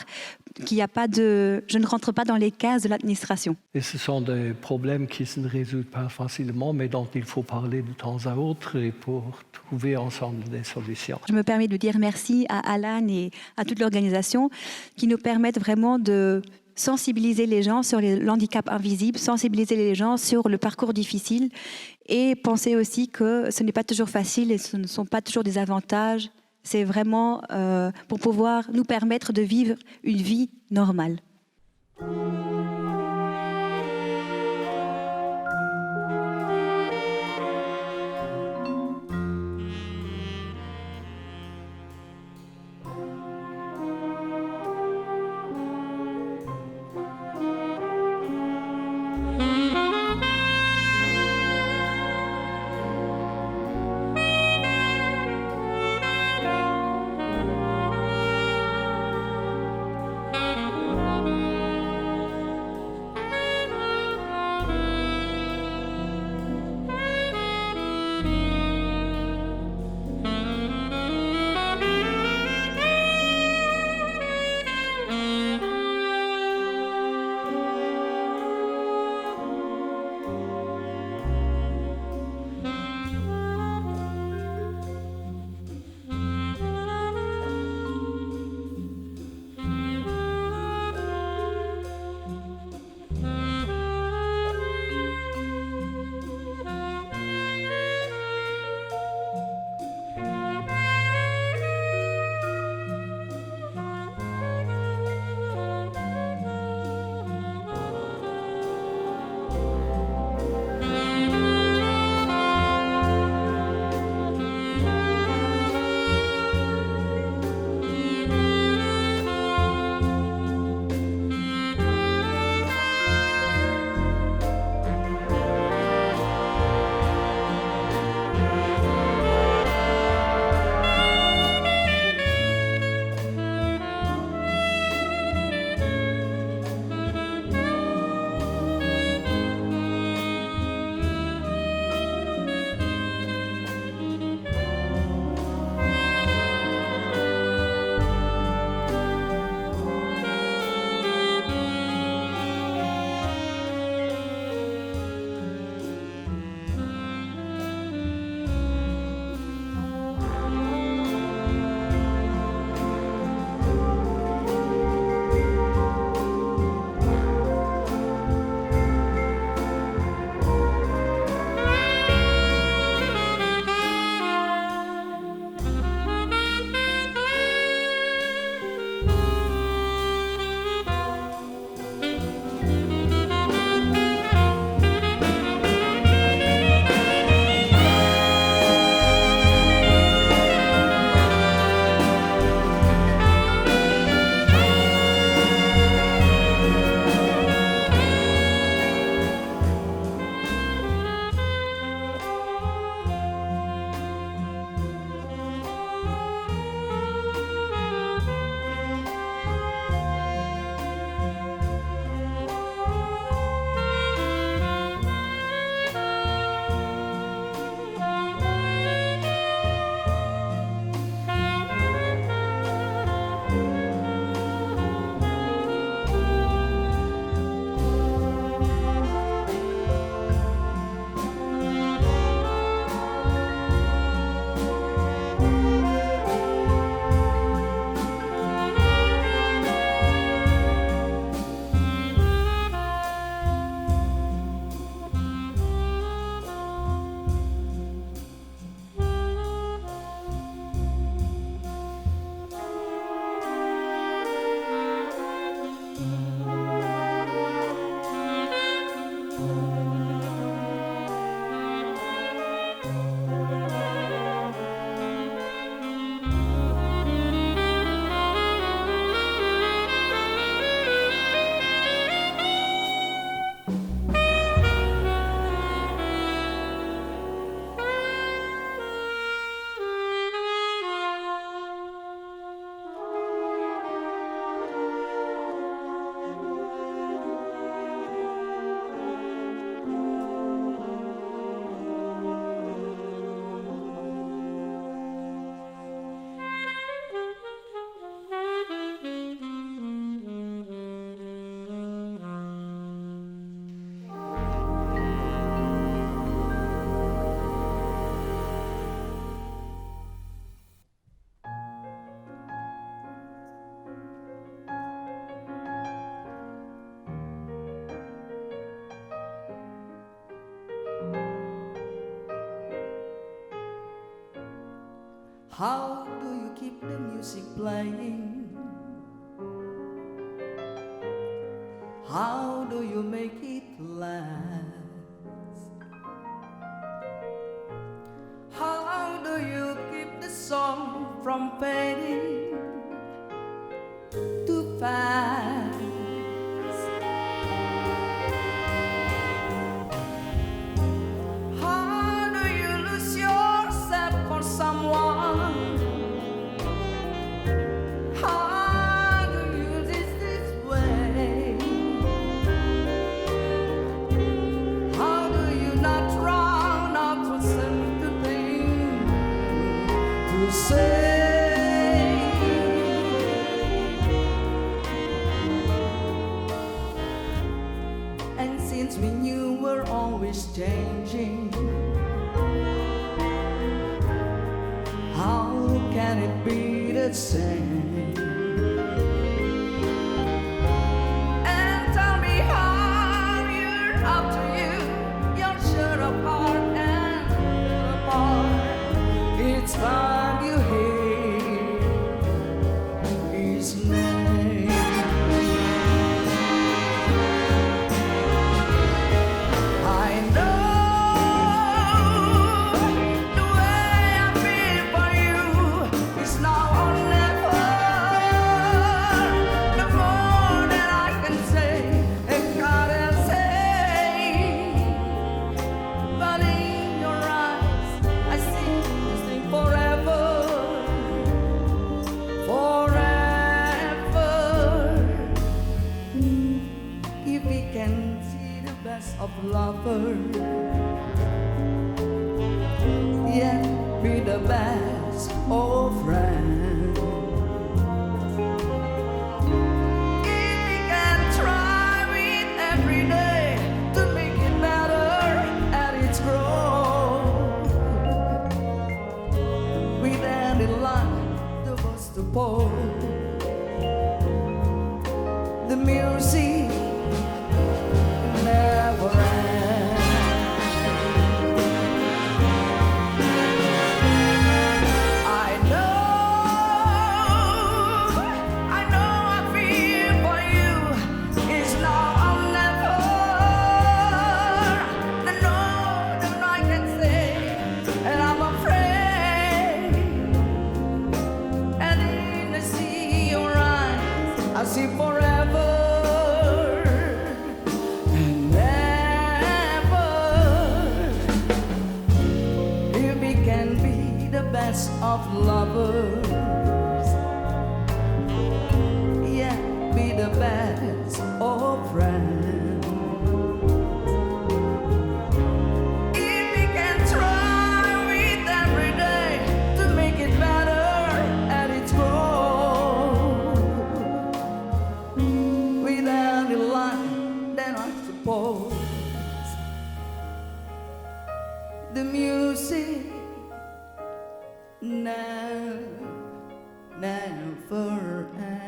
Speaker 4: qu'il n'y a pas de... Je ne rentre pas dans les cases de l'administration.
Speaker 1: Et ce sont des problèmes qui se résolvent pas facilement, mais dont il faut parler de temps à autre et pour trouver ensemble des solutions.
Speaker 4: Je me permets de dire merci à Alan et à toute l'organisation qui nous permettent vraiment de sensibiliser les gens sur les handicaps invisibles, sensibiliser les gens sur le parcours difficile et penser aussi que ce n'est pas toujours facile et ce ne sont pas toujours des avantages. C'est vraiment pour pouvoir nous permettre de vivre une vie normale.
Speaker 6: How do you keep the music playing? How do you make it last? How do you keep the song from fading too fast? How do you lose yourself for someone? How do you this way? How do you not drown out for something to say? And since we knew we're always changing, how can it be the same? And tell me how year after you're sure apart and apart. It's time you hear his name. I know the way I feel for you is now or never. No more than I can say and can't say. But in your eyes I see this thing forever, forever. If we can see the best of lovers, yet be the best of friends. If we can try with every day to make it better at its growth, with any line the was to pour, the music never ends. I know I feel for you is now or never. I know that I can say, and I'm afraid. And in I see your eyes, I see forever and never. If we can be the best of lovers, yeah, be the best of friends. If we can try with every day to make it better at its growth, without a line, then I suppose the music never ends.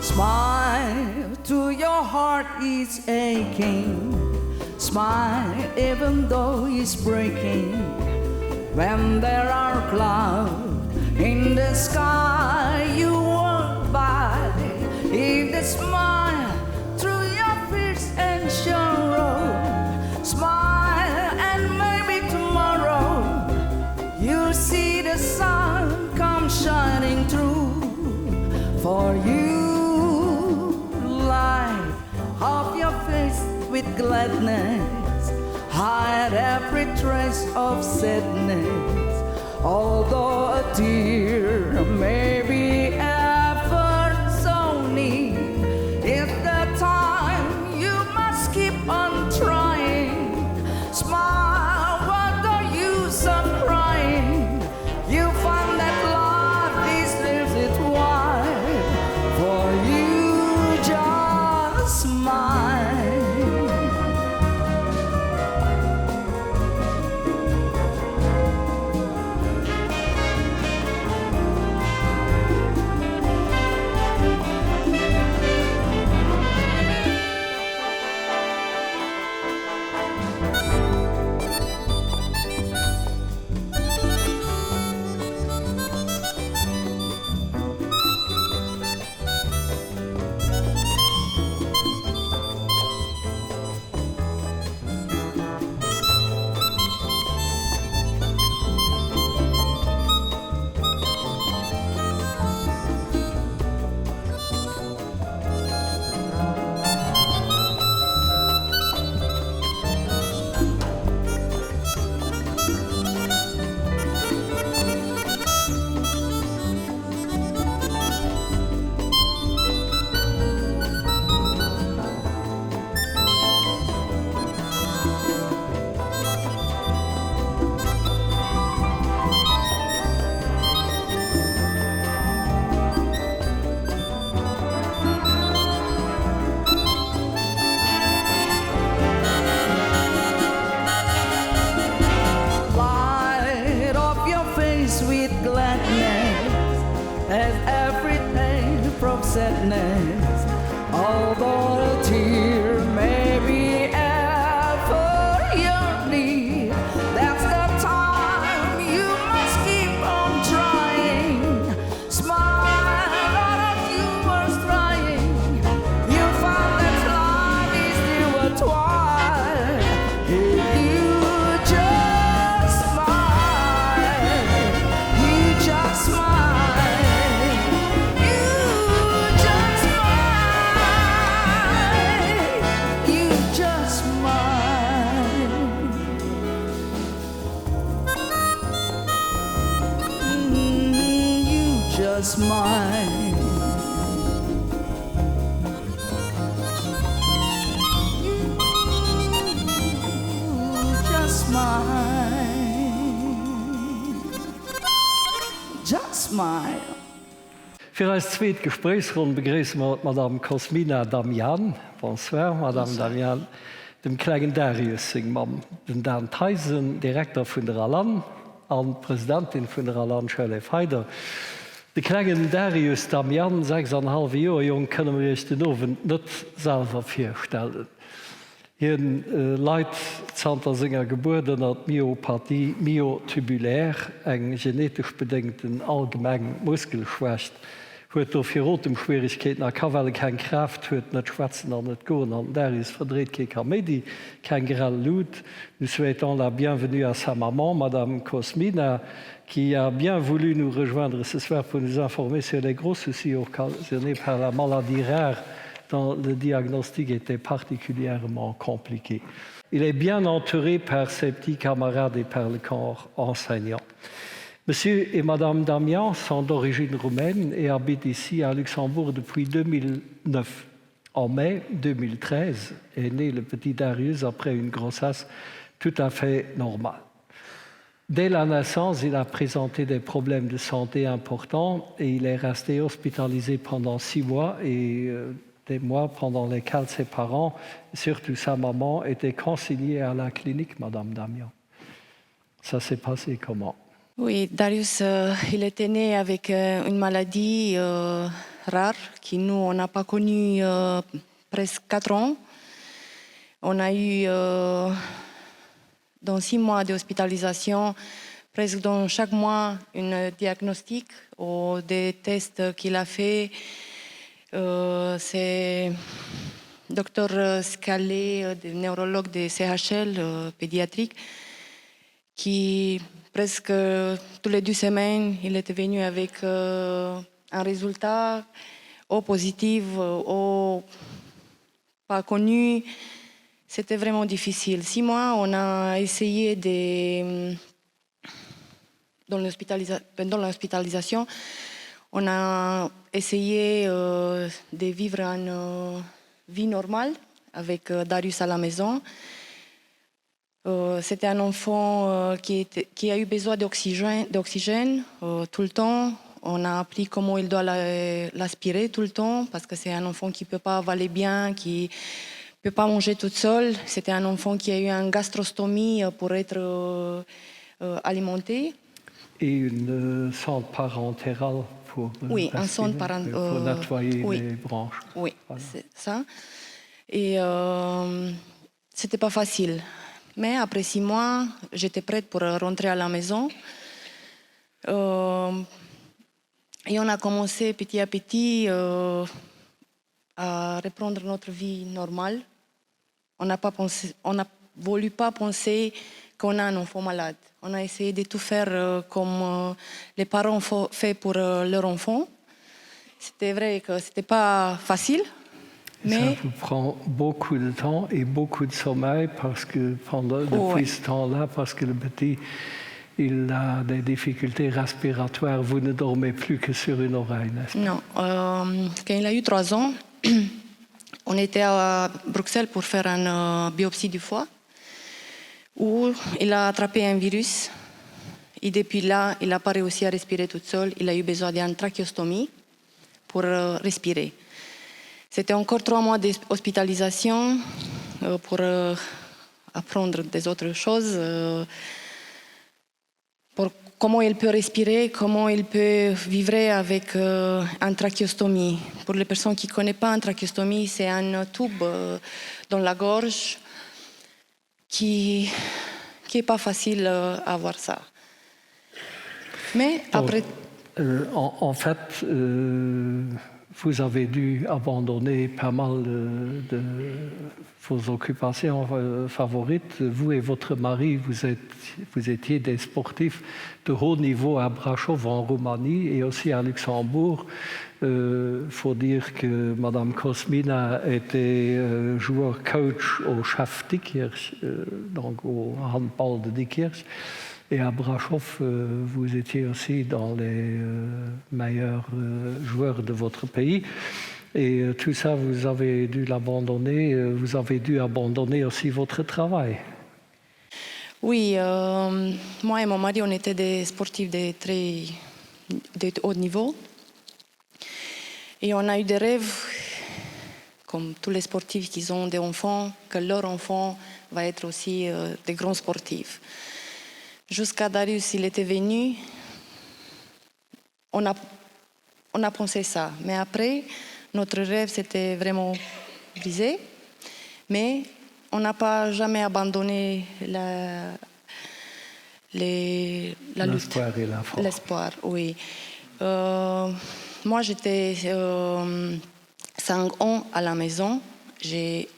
Speaker 6: Smile to your heart is aching. Smile even though it's breaking. When there are clouds in the sky you walk by, if they smile through your fears and sorrow, smile and maybe tomorrow you'll see the sun come shining through. for you. Light up your face with gladness, hide every trace of sadness. Although a tear may be ever so near, it's the time you must keep on trying. Smile, what the use of crying? You find that life is lives it wide, for you just smile. Light up your face with gladness, as every day from sadness. Although a tear may be ever your need, that's the time you must keep on trying. Smile, all of you are trying. You find that life is still worthwhile if you just smile. You just smile. You just smile. You just smile. You just smile. Just smile. Just smile.
Speaker 1: Für als zweet Gesprächsrund begrüßen wir Madame Cosmina Damian. Bonsoir, Madame Damian. Dem kleinen Darius sing Mam. Den Dan Theisen, Direktor vun der Alan, an Präsidentin vun der Alan Shirley Feider. De kleinen Darius Damian, 6,5 Joer jong, kënne wir euch den Owen net selber firstellen. Hien Leiit zanter senger Geburten hat Myopathie myotubulär, eng genetisch bedingten allgemeng Muskelschwächt, huet do fir rotem Schwierigkeiten a Kawelle kein Kraft huet net Schwatzen an net Goen an der is verdreht ke Kamedi, kein grell Lut. Nous souhaitons la bienvenue à sa maman, Madame Cosmina, qui a bien voulu nous rejoindre ce soir pour nous informer sur les gros soucis occasionnés par la maladie rare dont le diagnostic était particulièrement compliqué. Il est bien entouré par ses petits camarades et par le corps enseignant. Monsieur et Madame Damian sont d'origine roumaine et habitent ici à Luxembourg depuis 2009. En mai 2013 est né le petit Darius après une grossesse tout à fait normale. Dès la naissance, il a présenté des problèmes de santé importants et il est resté hospitalisé pendant 6 mois et des mois pendant lesquels ses parents, surtout sa maman, étaient consignés à la clinique, Madame Damian. Ça s'est passé comment?
Speaker 7: Oui, Darius, il était né avec une maladie rare qui nous, on n'a pas connue presque 4 ans. On a eu, dans 6 mois d'hospitalisation, presque dans chaque mois, un diagnostic ou des tests qu'il a fait. C'est Dr Scalé, neurologue de CHL pédiatrique, qui presque tous les 2 semaines, il était venu avec un résultat ou positif ou pas connu. C'était vraiment difficile. 6 mois, on a essayé pendant l'hospitalisation, on a essayé de vivre une vie normale avec Darius à la maison. C'était un enfant qui a eu besoin d'oxygène tout le temps. On a appris comment il doit l'aspirer tout le temps parce que c'est un enfant qui ne peut pas avaler bien, qui ne peut pas manger toute seule. C'était un enfant qui a eu une gastrostomie pour être alimenté.
Speaker 1: Et une sonde parentérale pour,
Speaker 7: oui, un sonde
Speaker 1: pour nettoyer
Speaker 7: oui.
Speaker 1: les branches.
Speaker 7: Oui, voilà. C'est ça. Et c'était pas facile. Mais après 6 mois, j'étais prête pour rentrer à la maison. Et on a commencé petit à petit à reprendre notre vie normale. On n'a voulu pas penser qu'on a un enfant malade. On a essayé de tout faire comme les parents font pour leur enfant. C'était vrai que c'était pas facile. Mais
Speaker 1: ça vous prend beaucoup de temps et beaucoup de sommeil parce que depuis ce temps-là, parce que le petit il a des difficultés respiratoires, vous ne dormez plus que sur une oreille, n'est-ce pas?
Speaker 7: Non. Quand il a eu 3 ans, on était à Bruxelles pour faire une biopsie du foie où il a attrapé un virus et depuis là, il n'a pas réussi à respirer tout seul. Il a eu besoin d'une trachéostomie pour respirer. C'était encore 3 mois d'hospitalisation pour apprendre des autres choses, pour comment il peut respirer, comment il peut vivre avec une trachéostomie. Pour les personnes qui ne connaissent pas une trachéostomie, c'est un tube dans la gorge qui n'est pas facile à avoir ça. Mais après...
Speaker 1: En fait, vous avez dû abandonner pas mal de vos occupations favorites. Vous et votre mari, vous étiez des sportifs de haut niveau à Brașov en Roumanie et aussi à Luxembourg. Faut dire que Madame Kosmina était joueur-coach au Schaff Diekirch, donc au handball de Diekirch. Et à Brașov, vous étiez aussi dans les meilleurs joueurs de votre pays. Et tout ça, vous avez dû l'abandonner. Vous avez dû abandonner aussi votre travail.
Speaker 7: Oui, moi et mon mari, on était des sportifs de haut niveau. Et on a eu des rêves, comme tous les sportifs qui ont des enfants, que leur enfant va être aussi des grands sportifs. Jusqu'à Darius, il était venu, on a pensé ça. Mais après, notre rêve s'était vraiment brisé. Mais on n'a pas jamais abandonné la lutte.
Speaker 1: L'espoir et la force.
Speaker 7: L'espoir, oui. Moi, j'étais 5 ans à la maison.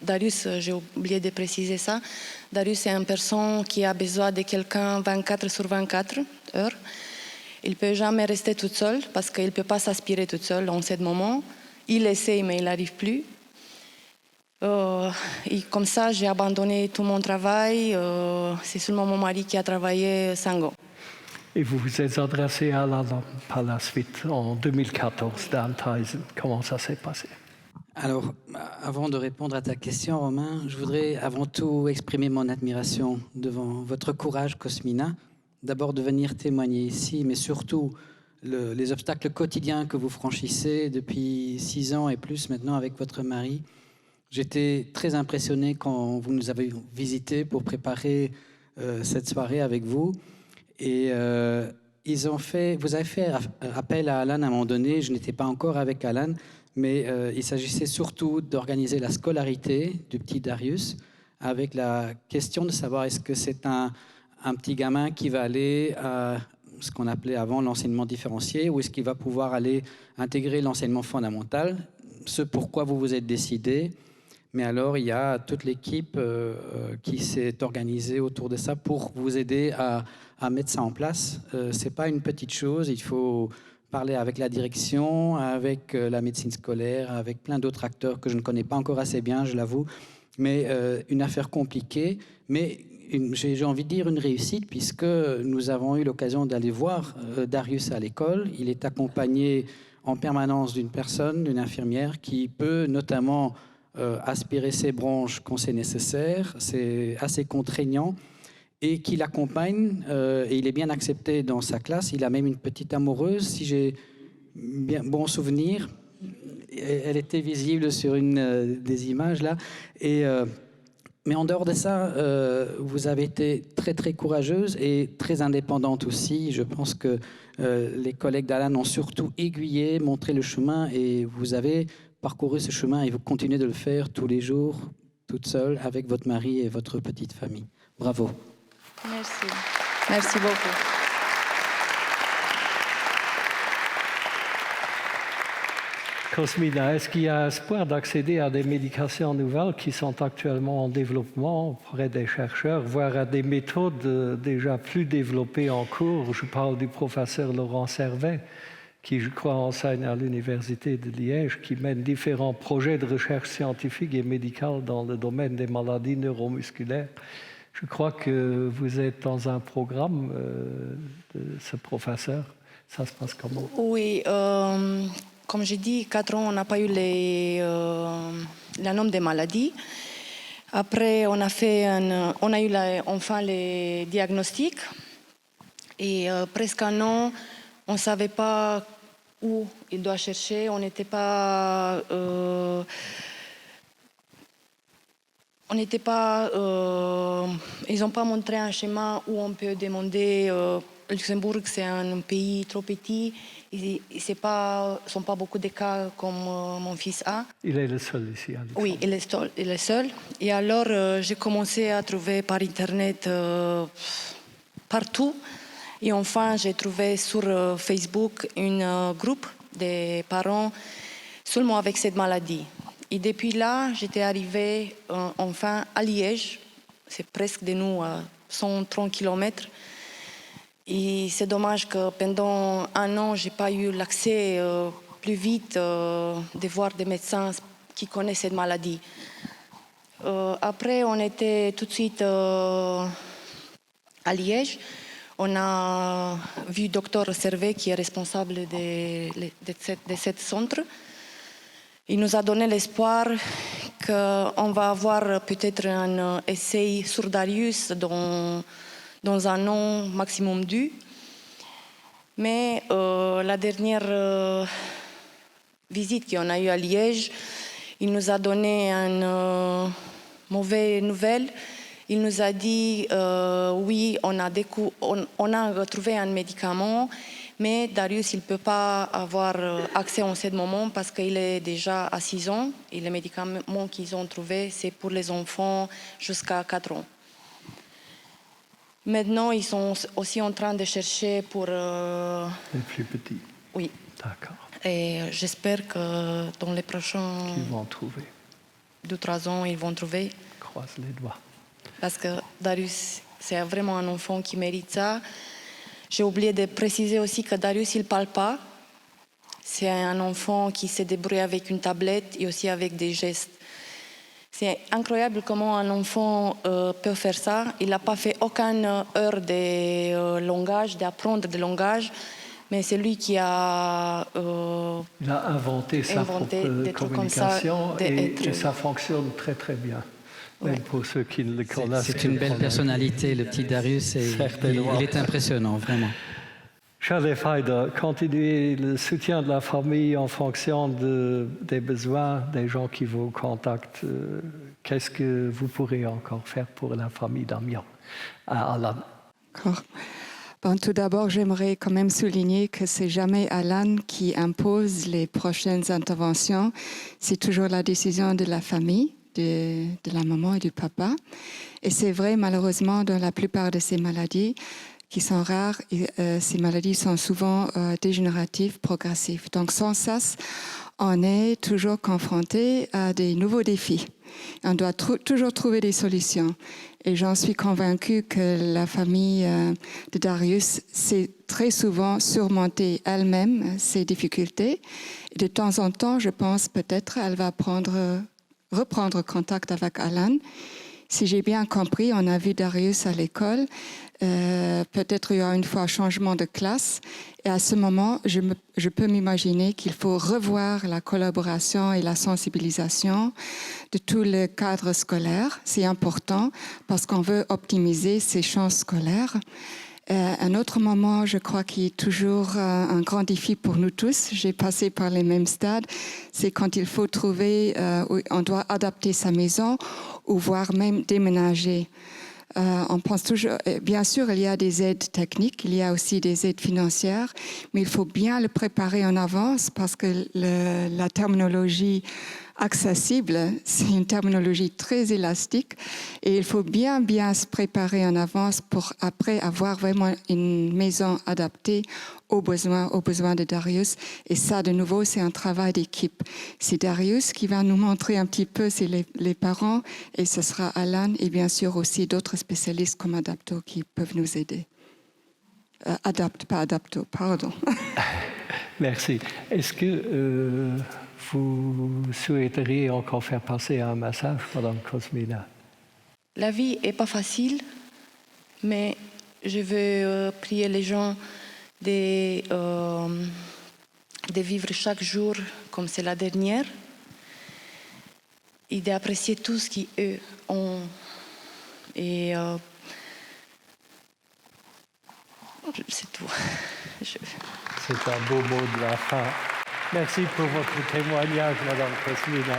Speaker 7: Darius, j'ai oublié de préciser ça. Darius est une personne qui a besoin de quelqu'un 24 sur 24 heures. Il ne peut jamais rester tout seul parce qu'il ne peut pas s'aspirer tout seul en ce moment. Il essaie, mais il n'arrive plus. Et comme ça, j'ai abandonné tout mon travail. C'est seulement mon mari qui a travaillé 5 ans.
Speaker 1: Et vous vous êtes adressé à Alan par la suite en 2014, Dan Tyson. Comment ça s'est passé?
Speaker 8: Alors, avant de répondre à ta question, Romain, je voudrais avant tout exprimer mon admiration devant votre courage, Kosmina. D'abord de venir témoigner ici, mais surtout les obstacles quotidiens que vous franchissez depuis 6 ans et plus maintenant avec votre mari. J'étais très impressionné quand vous nous avez visités pour préparer cette soirée avec vous. Et vous avez fait appel à Alan à un moment donné. Je n'étais pas encore avec Alan, mais il s'agissait surtout d'organiser la scolarité du petit Darius avec la question de savoir est-ce que c'est un petit gamin qui va aller à ce qu'on appelait avant l'enseignement différencié ou est-ce qu'il va pouvoir aller intégrer l'enseignement fondamental, ce pourquoi vous vous êtes décidé. Mais alors, il y a toute l'équipe qui s'est organisée autour de ça pour vous aider à mettre ça en place. Ce n'est pas une petite chose, il faut parlé avec la direction, avec la médecine scolaire, avec plein d'autres acteurs que je ne connais pas encore assez bien, je l'avoue. Mais une affaire compliquée, mais j'ai envie de dire une réussite, puisque nous avons eu l'occasion d'aller voir Darius à l'école. Il est accompagné en permanence d'une personne, d'une infirmière, qui peut notamment aspirer ses bronches quand c'est nécessaire. C'est assez contraignant. Et qui l'accompagne, et il est bien accepté dans sa classe. Il a même une petite amoureuse, si j'ai bien bon souvenir. Elle était visible sur une des images là. Mais en dehors de ça, vous avez été très très courageuse et très indépendante aussi. Je pense que les collègues d'Alan ont surtout aiguillé, montré le chemin, et vous avez parcouru ce chemin et vous continuez de le faire tous les jours, toute seule, avec votre mari et votre petite famille. Bravo.
Speaker 7: Merci. Merci beaucoup.
Speaker 1: Cosmina, est-ce qu'il y a espoir d'accéder à des médications nouvelles qui sont actuellement en développement auprès des chercheurs, voire à des méthodes déjà plus développées en cours? Je parle du professeur Laurent Servet, qui, je crois, enseigne à l'Université de Liège, qui mène différents projets de recherche scientifique et médicale dans le domaine des maladies neuromusculaires. Je crois que vous êtes dans un programme de ce professeur. Ça se passe comment?
Speaker 7: Oui, comme j'ai dit, 4 ans, on n'a pas eu le nombre de maladies. Après, on a eu enfin les diagnostics. Et presque un an, on ne savait pas où il doit chercher. On n'était pas... ils n'ont pas montré un schéma où on peut demander. Luxembourg, c'est un pays trop petit. Il ne sont pas beaucoup de cas comme mon fils a.
Speaker 1: Il est le seul ici.
Speaker 7: Oui, il est seul. Et alors, j'ai commencé à trouver par Internet partout. Et enfin, j'ai trouvé sur Facebook un groupe de parents seulement avec cette maladie. Et depuis là, j'étais arrivée enfin à Liège. C'est presque de nous à 130 km. Et c'est dommage que pendant un an, je n'ai pas eu l'accès plus vite de voir des médecins qui connaissent cette maladie. Après, on était tout de suite à Liège. On a vu le docteur Servet, qui est responsable de ce centre. Il nous a donné l'espoir qu'on va avoir peut-être un essai sur Darius dans un an, maximum 2. Mais la dernière visite qu'on a eue à Liège, il nous a donné une mauvaise nouvelle. Il nous a dit, oui, on a trouvé un médicament, mais Darius, il ne peut pas avoir accès en ce moment parce qu'il est déjà à 6 ans. Et les médicaments qu'ils ont trouvés, c'est pour les enfants jusqu'à 4 ans. Maintenant, ils sont aussi en train de chercher pour...
Speaker 1: Les plus petits.
Speaker 7: Oui.
Speaker 1: D'accord.
Speaker 7: Et j'espère que dans les prochains...
Speaker 1: Ils vont trouver.
Speaker 7: 2-3 ans, ils vont trouver.
Speaker 1: Croise les doigts.
Speaker 7: Parce que Darius, c'est vraiment un enfant qui mérite ça. J'ai oublié de préciser aussi que Darius, il ne parle pas. C'est un enfant qui se débrouille avec une tablette et aussi avec des gestes. C'est incroyable comment un enfant peut faire ça. Il n'a pas fait aucune heure de langage, d'apprendre le langage, mais c'est lui qui a...
Speaker 1: il a inventé sa propre communication et ça fonctionne très très bien. Même pour ceux qui ne le connaissent.
Speaker 8: C'est une belle personnalité, le petit Darius, et il est impressionnant, vraiment.
Speaker 1: Charles Heider, continuez le soutien de la famille en fonction des besoins des gens qui vous contactent. Qu'est-ce que vous pourrez encore faire pour la famille d'Amiens à Alan?
Speaker 9: D'accord. Bon, tout d'abord, j'aimerais quand même souligner que c'est jamais Alan qui impose les prochaines interventions. C'est toujours la décision de la famille, de la maman et du papa. Et c'est vrai, malheureusement, dans la plupart de ces maladies, qui sont rares et ces maladies sont souvent dégénératives, progressives. Donc sans cesse, on est toujours confronté à des nouveaux défis. On doit toujours trouver des solutions. Et j'en suis convaincue que la famille de Darius sait très souvent surmonter elle-même ces difficultés. Et de temps en temps, je pense peut-être elle va reprendre contact avec Alan. Si j'ai bien compris, on a vu Darius à l'école. Peut-être il y aura une fois un changement de classe. Et à ce moment, je peux m'imaginer qu'il faut revoir la collaboration et la sensibilisation de tout le cadre scolaire. C'est important parce qu'on veut optimiser ses chances scolaires. Un autre moment, je crois, qui est toujours un grand défi pour nous tous, j'ai passé par les mêmes stades, c'est quand il faut trouver, on doit adapter sa maison ou voire même déménager. On pense toujours, bien sûr, il y a des aides techniques, il y a aussi des aides financières, mais il faut bien le préparer en avance parce que la terminologie accessible, c'est une terminologie très élastique et il faut bien se préparer en avance pour après avoir vraiment une maison adaptée aux besoins de Darius. Et ça, de nouveau, c'est un travail d'équipe. C'est Darius qui va nous montrer un petit peu, c'est les parents, et ce sera Alan et bien sûr aussi d'autres spécialistes comme Adapto qui peuvent nous aider. Pas Adapto, pardon.
Speaker 1: Merci. Est-ce que vous souhaiteriez encore faire passer un message, Madame Cosmina?
Speaker 7: La vie n'est pas facile, mais je veux prier les gens de vivre chaque jour comme c'est la dernière et d'apprécier tout ce qu'eux ont. Et c'est tout.
Speaker 1: C'est un beau mot de la fin. Merci pour votre témoignage, Madame Cosmina.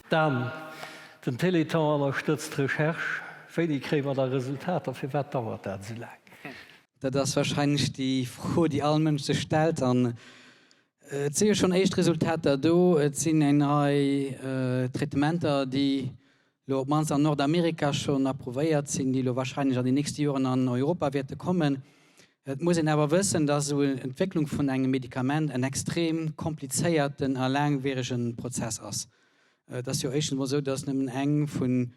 Speaker 1: Dann den Teleton unterstützt Recherche. Wenig kriegen wir da Resultate, für was dauert das so lang?
Speaker 8: Das ist wahrscheinlich die Frage, die alle Menschen stellt. Es sind schon echt Resultate da. Es sind eine Treatmenter, die man in Nordamerika schon approviert sind, die wahrscheinlich in den nächsten Jahren an Europa werden kommen. Es muss aber wissen, dass so die Entwicklung von einem Medikament ein extrem komplizierten, langwierigen Prozess ist. Das ist ja echt immer so, dass man eng von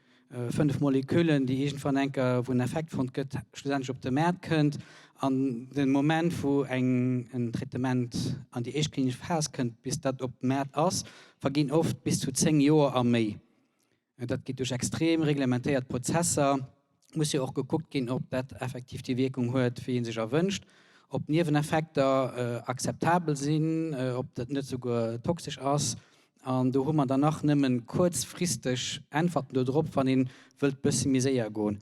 Speaker 8: 5 Molekülen, die irgendwann denken, wo ein Effekt von schlussendlich auf den Markt kommt, an den Moment, wo ein Treatment an die Echtklinisch Phase kommt, bis das auf den Markt ist, vergehen oft bis zu 10 Jahre am mehr. Das geht durch extrem reglementierte Prozesse. Muss ja auch geguckt gehen, ob das effektiv die Wirkung hat, wie ihn sich erwünscht, ob Nebeneffekte akzeptabel sind, ob das nicht sogar toxisch ist. Und da haben wir danach nicht kurzfristig einfach nur drauf, wenn ihn ein bisschen mehr gehen.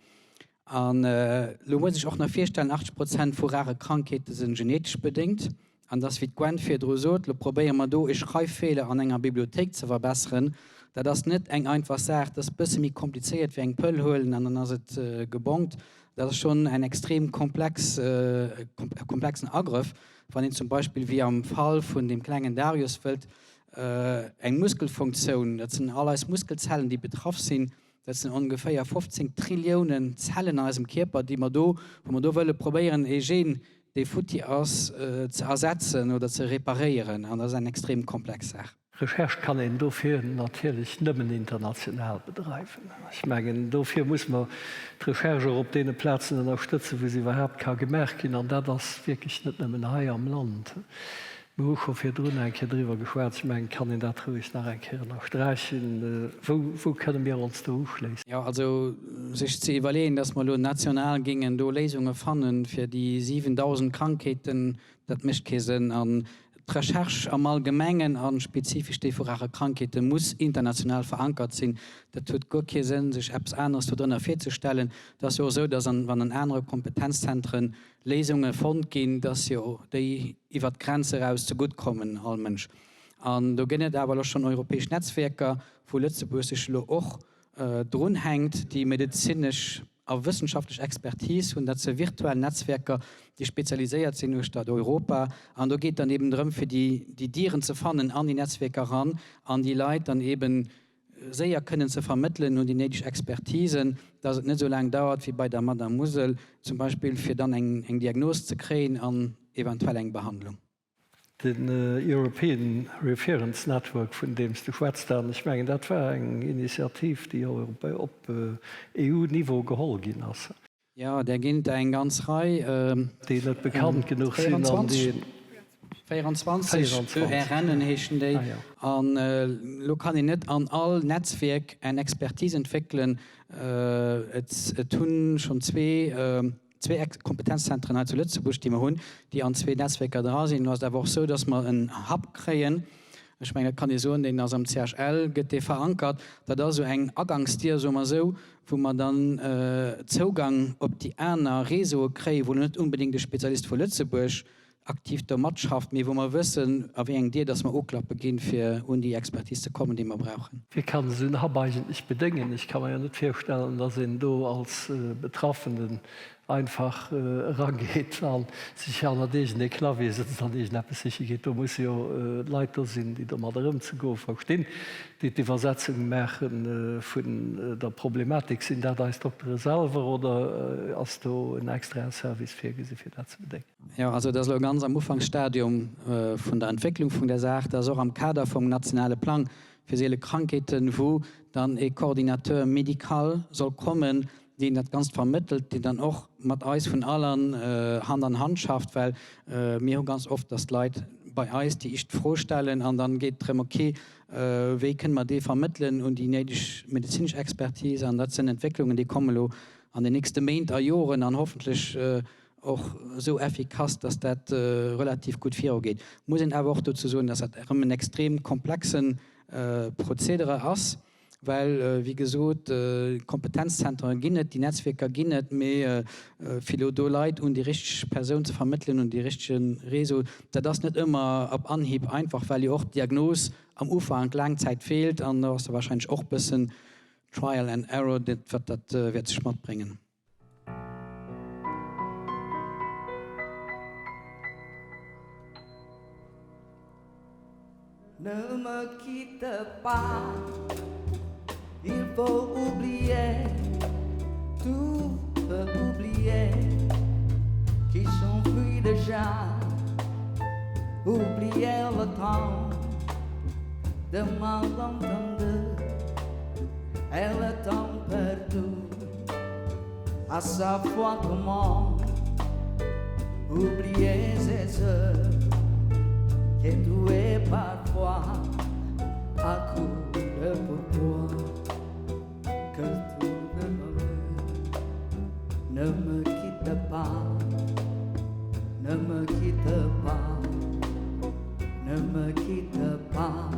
Speaker 8: Und da muss ich auch noch feststellen, 80% von raren Krankheiten sind genetisch bedingt. Und das wird Gwen für gesagt, wir probieren mal da, Schreibfehler an einer Bibliothek zu verbessern. Das ist nicht einfach sagt, das ist ein bisschen mehr kompliziert wie ein Pöll holen, und dann ist es gebongt. Das ist schon ein extrem komplexen Angriff, wenn ihn zum Beispiel wie am Fall von dem kleinen Dariusfeld eine Muskelfunktion, das sind alles Muskelzellen, die betroffen sind, das sind ungefähr 15 Trillionen Zellen in unserem Körper, die wir da, wo wir da wollen probieren, Gen, die Futti aus zu ersetzen oder zu reparieren. Und das ist eine extrem komplexe Sache.
Speaker 1: Recherche kann ihn dafür natürlich nicht mehr international betreiben. Ich meine, dafür muss man die Recherche auf den Plätzen unterstützen, wo sie überhaupt kein Gemerk haben. Und das ist wirklich nicht mehr hier am Land. Wir haben auch für darüber geschwärzt. Ich meine, kann ich das ruhig noch streichen. Wo können wir uns da hochschließen?
Speaker 8: Ja, also sich zu überlegen, dass wir national gingen, da Lösungen fanden für die 7000 Krankheiten, das Mischkäsen an Recherche am Allgemeinen an spezifisch die vorherige Krankheiten muss international verankert sein. Das tut gar keinen Sinn, sich etwas anderes darin vorzustellen. Das ist ja so, dass wenn an andere Kompetenzzentren Lesungen von gehen, dass ja die über die Grenze raus zu gut kommen, alle Menschen. Und da gibt es aber auch schon europäische Netzwerke, wo Lützeburg sich auch drin hängt, die medizinisch auf wissenschaftliche Expertise und dazu virtuelle Netzwerke, die spezialisiert sind in Stadt Europa. Und da geht dann eben darum, für die Dieren zu finden, an die Netzwerke ran, an die Leute dann eben sehr können zu vermitteln und die nötige Expertisen, dass es nicht so lange dauert wie bei der Madame Musel, zum Beispiel für dann eine Diagnose zu kriegen an eventuell eine Behandlung.
Speaker 1: Den European Reference Network, von dem du schwätzt hast, ich meine, das war eine Initiative, die auf EU-Niveau geholfen hat.
Speaker 8: Ja, der gibt eine ganze Reihe.
Speaker 1: Die nicht bekannt genug sind.
Speaker 8: 24 Rennen hechten die. Und da kann ich nicht an all Netzwerk eine Expertise entwickeln. Es tun schon zwei Kompetenzzentren zu Lützeburg, die wir haben, die an 2 Netzwerke dran sind. Es ist aber auch so, dass wir einen Hub kriegen. Ich meine, kann ich so, den aus dem CHL geht verankert, da da so ein Angangstier, so, wo man dann Zugang auf die anderen Reso kriegt, wo nicht unbedingt der Spezialist von Lützeburg aktiv der Match schafft, wo wir wissen, auf dir, dass wir auch beginnen, für die Expertise zu kommen, die wir brauchen.
Speaker 1: Wie kann so ein Hub eigentlich bedingen? Ich kann mir ja nicht vorstellen, dass du als Betroffenen einfach rangeht an sich allerdings nicht klar wie sicher geht. Da muss ja Leute sind, die da mal darum zu gehen verstehen, die Versetzung machen von der Problematik. Sind da als Doktor selber oder hast du einen extra Service für das zu bedenken?
Speaker 8: Ja, also das ist ganz am Anfangsstadium von der Entwicklung von der Sache, das ist auch am Kader vom nationalen Plan für viele Krankheiten, wo dann ein Koordinateur medikal soll kommen, die das ganz vermittelt, die dann auch mit uns von allen Hand an Hand schafft, weil mir haben ganz oft das Leute bei uns, die ich vorstellen, und dann geht es okay, wie können wir die vermitteln und die medizinische Expertise, und das sind Entwicklungen, die kommen an den nächsten Monaten, Jahren, und hoffentlich auch so effektiv, dass das relativ gut vorgeht. Muss ich aber auch dazu sagen, dass das ein extrem komplexen Prozedere ist. weil wie gesot Kompetenzzentren ginnet, die Netzwerker ginnet méi Philodoleit und die rich Person zu vermitteln und die richtigen Reso, da das net immer ab Anhieb einfach, weil die auch Diagnos am Ufer an Langzeit fehlt, an wahrscheinlich auch bisschen Trial and Error, das wird Schmat bringen.
Speaker 6: Ne me quitte pas, il faut oublier, tout peut oublier, qui s'enfuit déjà, oublier le temps de malentendu et le temps perdu, à savoir comment oublier ces heures que tu es parfois à coup de pourquoi que tu ne me quitte pas, ne me quitte pas, ne me quitte pas.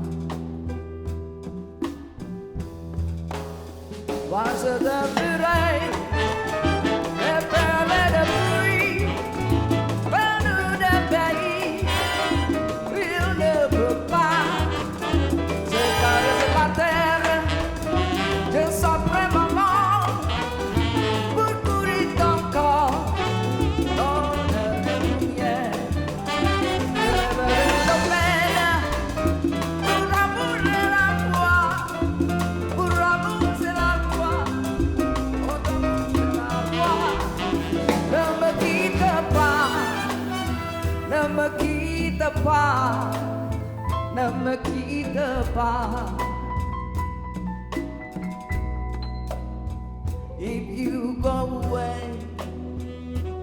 Speaker 6: Was de purée, de perles et de pluie, venu de pays, il ne peut pas se caresser par terre. Je sens vraiment pour courir ton corps dans la lumière. Je rêverai de peine pour l'amour et la foi, pour l'amour c'est la foi, pour l'amour c'est la foi. Ne me quitte pas, ne me quitte pas, ne me quitte pas. If you go away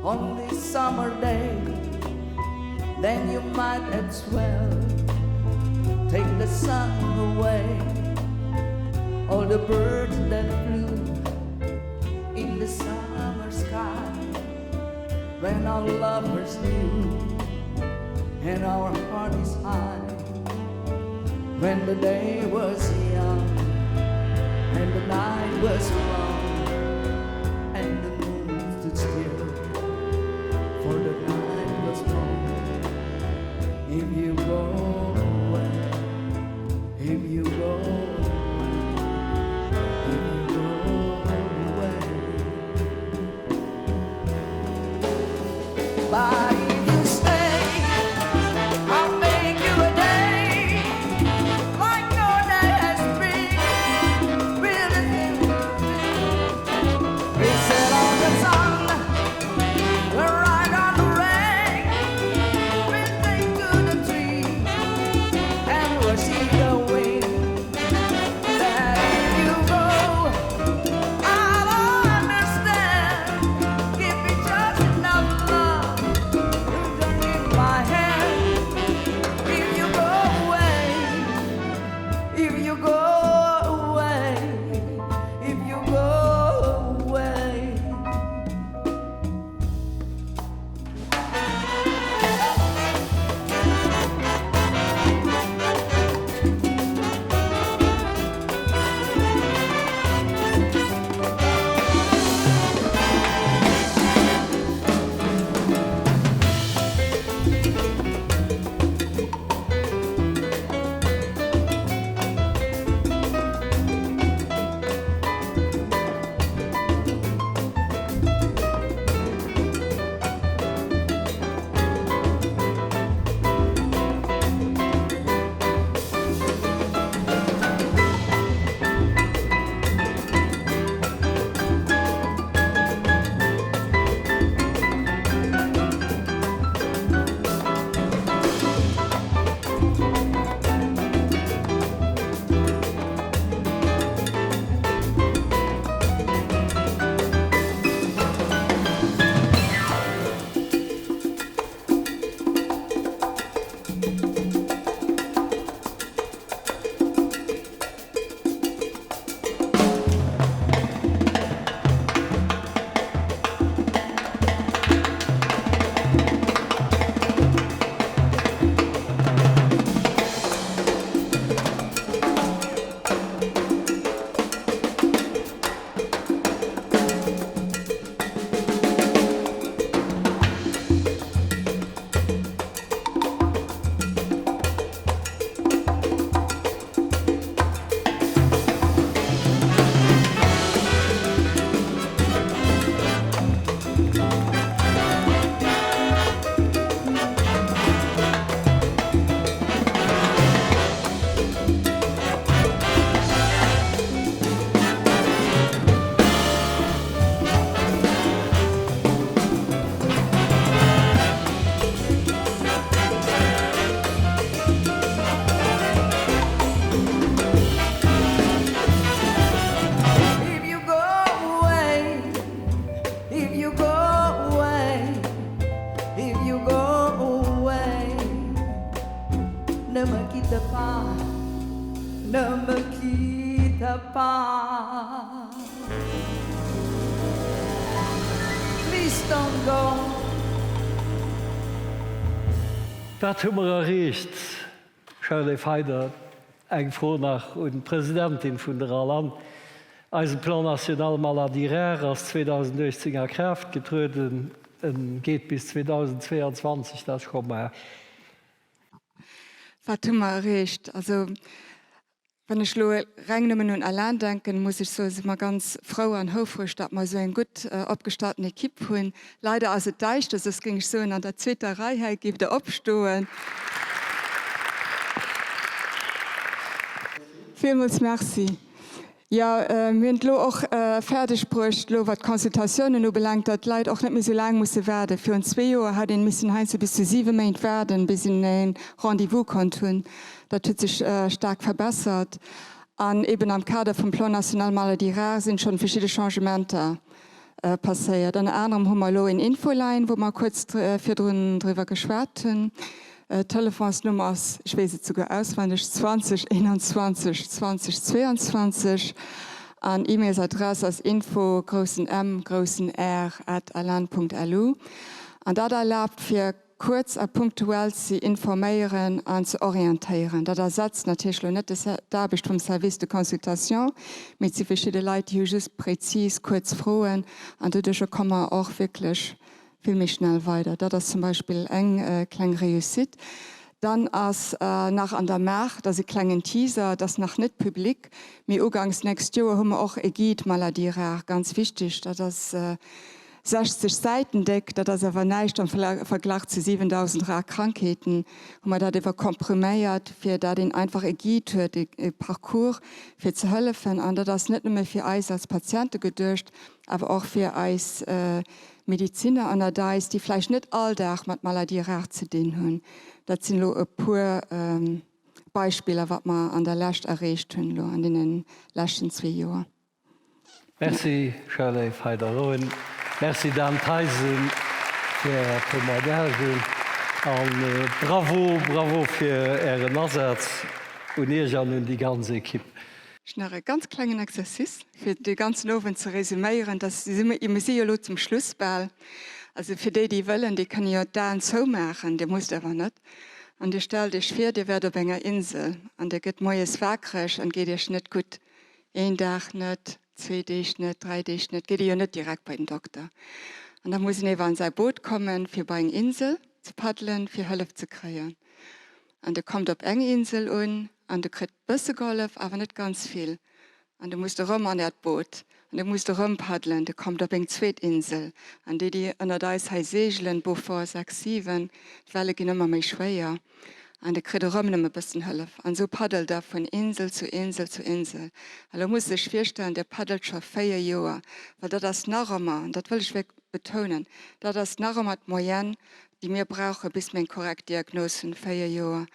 Speaker 6: on this summer day, then you might as well take the sun away. All the birds that flew in the summer sky, when our lovers knew and our heart is high, when the day was young and the night was long, and the moon stood still, for the night was long. If you go away, if you go away, if you go away, but if you stay, I'll make you a day like your day has been, really. We set on the sun, we ride on the rain, we take to the tree, and we see the wind. That if you go, I'll understand. Give me just enough love to turn in my hand. If you go away, if you go away, if you go away. apart. Please don't go.
Speaker 1: Dat hummer errecht Charlie Feder eng froh nach und Präsidentin vun der Land als Plan national maladiraire aus 2010er Kraft getröden geht bis 2022 das kom.
Speaker 9: Fatima recht. Also wenn ich reinnehmen und allein denken, muss ich so immer ganz froh an Hofrücht, dass man so ein gut abgestattene Equipe haben. Leider also deicht, das ging so an der zweiten Reihe, gibt der Abstoßen. Vielmals merci. Ja, wir haben auch fertig gebracht, was Konsultationen anbelangt, dass die Leute auch nicht mehr so lange müssen werden. Für uns 2 Jahre hat ihn müssen bis zu 7 Monate werden, bis in ein Rendezvous konnten. Das hat sich stark verbessert. Und eben am Kader vom Plan National Maladie Rare sind schon verschiedene Changements passiert. Unter anderem haben wir eine Infoline, wo wir kurz drüber geschwärzt haben. Telefonsnummer ist, ich weiß es sogar auswendig, 2021 2022. An E-Mail-Adresse als info @alan.lu. Und das erlaubt für kurz und punktuell zu informieren und zu orientieren. Das ersetzt natürlich nicht das Arbeit vom Service de Consultation, mit sie verschiedene Leute, die just präzise kurz fragen. Und dadurch kann man auch wirklich viel mehr schnell weiter. Das ist zum Beispiel eine kleine Réussite. Dann als nach an der Macht, das ist ein kleiner Teaser, das ist noch nicht publik. Wir Ugangs nächstes Jahr haben wir auch ein Guide Maladie Rare, ganz wichtig. Das ist 60 Seiten deckt, das ist aber nicht im Vergleich zu 7000 Rare Krankheiten. Und wir das komprimiert, für da den einfach ein Guide hat, ein Parcours für zu helfen. Und das ist nicht nur für uns als Patienten gedurcht, aber auch für uns Mediziner an der da ist, die vielleicht nicht alltag mit Maladie Rare zu tun haben. Das sind nur ein paar Beispiele, was wir an der Last erreicht haben, in den letzten 2 Jahren.
Speaker 1: Merci Charlie Feideroen. Merci Dan Theisen für Tomadergen. Bravo für Ihren Ansatz und ihr und die ganze Equipe.
Speaker 9: Ich habe einen ganz kleinen Exerzice für die ganzen Ofen zu resümieren. Das ist immer im zum Schlussball. Also für die wollen, die können ja dann so machen, die muss aber nicht. Und ich stelle dich vor, die wird auf einer Insel. Und der geht neues Frankreich und geht dir nicht gut. 1 Tag nicht, 2 Tage nicht, 3 Tage nicht, geht ja nicht direkt bei dem Doktor. Und dann muss ich eben an sein Boot kommen, für bei einer Insel zu paddeln, für Hilfe zu kriegen. Und er kommt auf eine Insel an, und er kriegt ein bisschen Golf, aber nicht ganz viel. Und er musste rum an das Boot. Und er musste rumpaddeln, der kommt auf eine zweite Insel. Und die an der Eis segeln, bevor 6, 7, die Welle gehen immer mehr schwer. Und er kriegt rum ein bisschen Hilfe. Und so paddelt er von Insel zu Insel zu Insel. Also muss sich vorstellen, der paddelt schon 4 Jahre. Weil das ist noch einmal, und das will ich betonen, das ist noch einmal die Moyenne, die wir brauchen, bis wir eine korrekte Diagnose in 4 Jahren.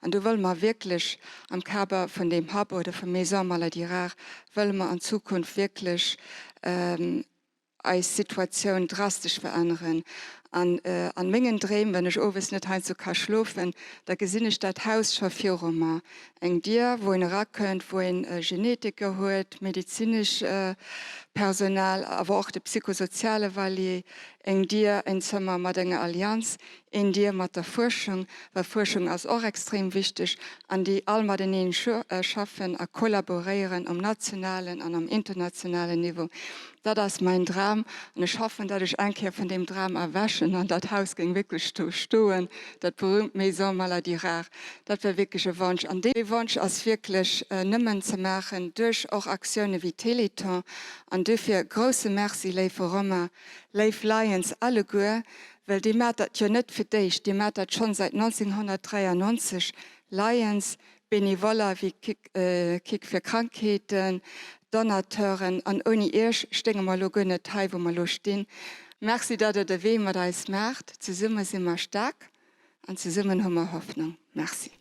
Speaker 9: Und da wollen wir wirklich am Körper von dem Hub oder von Maison Maladie Rare, wollen wir in Zukunft wirklich eine Situation drastisch verändern. An Mengen drehen, wenn ich oben nicht heim so kann schlafen, da gesinn ich das Haus schon 4 Mal. Eng dir, wo ein Rat könnt, wo ein Genetiker hat, medizinisch Personal, aber auch die psychosoziale Valley, eng dir ein Zimmer mit einer Allianz, in dir mit der Forschung, weil Forschung ist auch extrem wichtig, an die all mit denen schaffen, kollaborieren am nationalen und am internationalen Niveau. Das ist mein Traum und ich hoffe, dass ich ein von dem Traum erwaschen und das Haus ging wirklich stehen, das berühmte Maison Maladie Rare. Das wäre wirklich ein Wunsch. Und der Wunsch ist wirklich nimmer zu machen durch auch Aktionen wie Teleton. Und dafür große Merci, Leif Roma, Leif Lions, alle gut, weil die macht das ja nicht für dich, die macht das schon seit 1993. Lions, Benevola wie Kick für Krankheiten, Donateuren, und ohne ihr stehen wir noch nicht teil, wo wir stehen. Merci, dass ihr das wem da es macht. Zusammen sind wir stark und zusammen haben wir Hoffnung. Merci.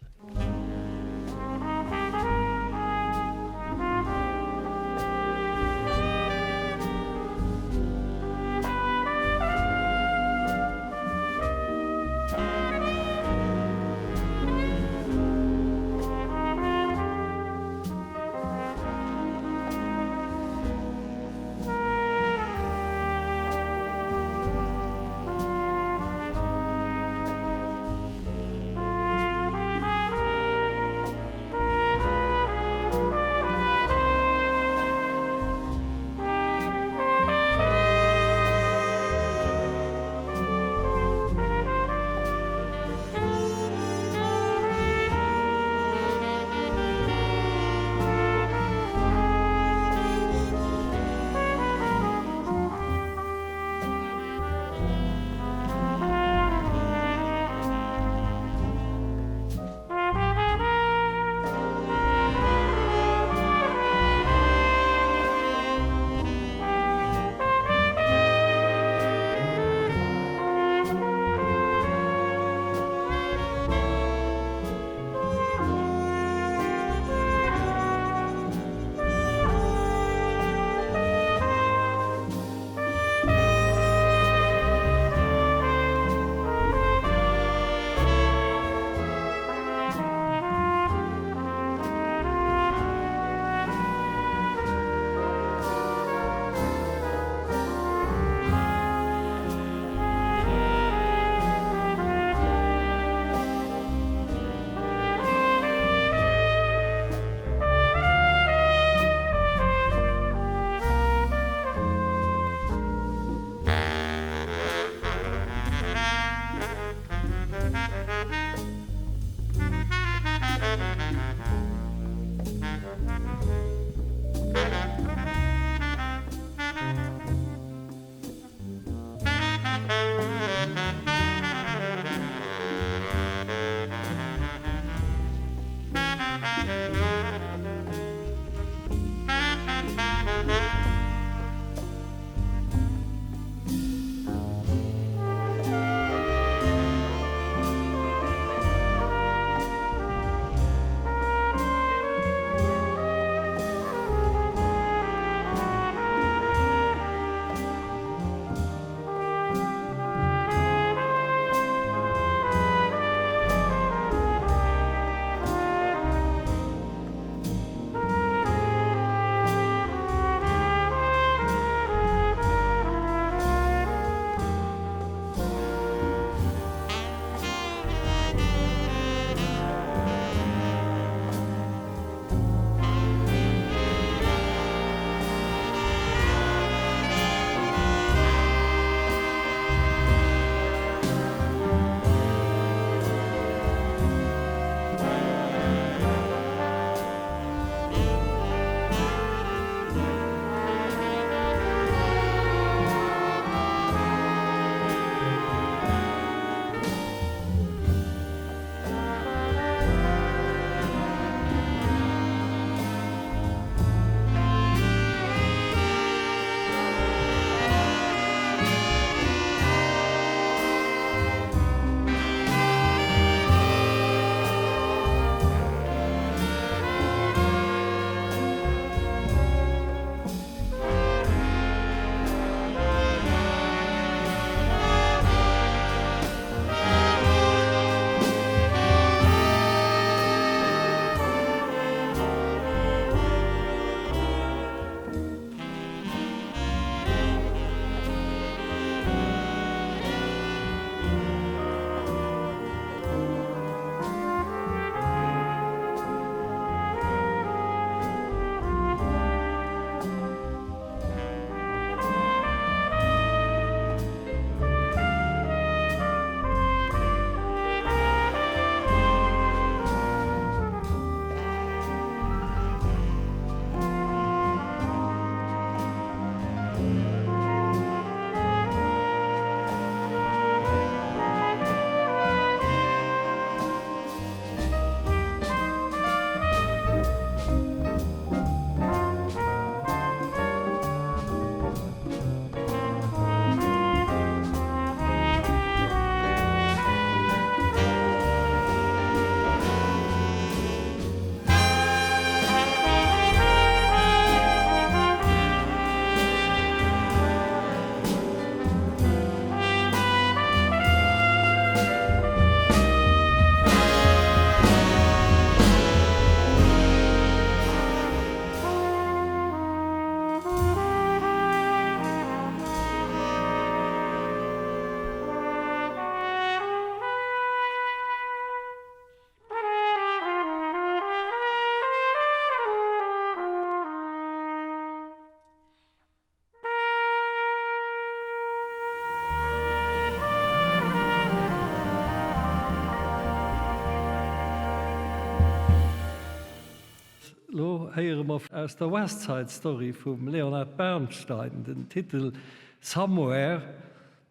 Speaker 1: lo heieren wir aus der Westside Story vom Leonard Bernstein, den Titel Somewhere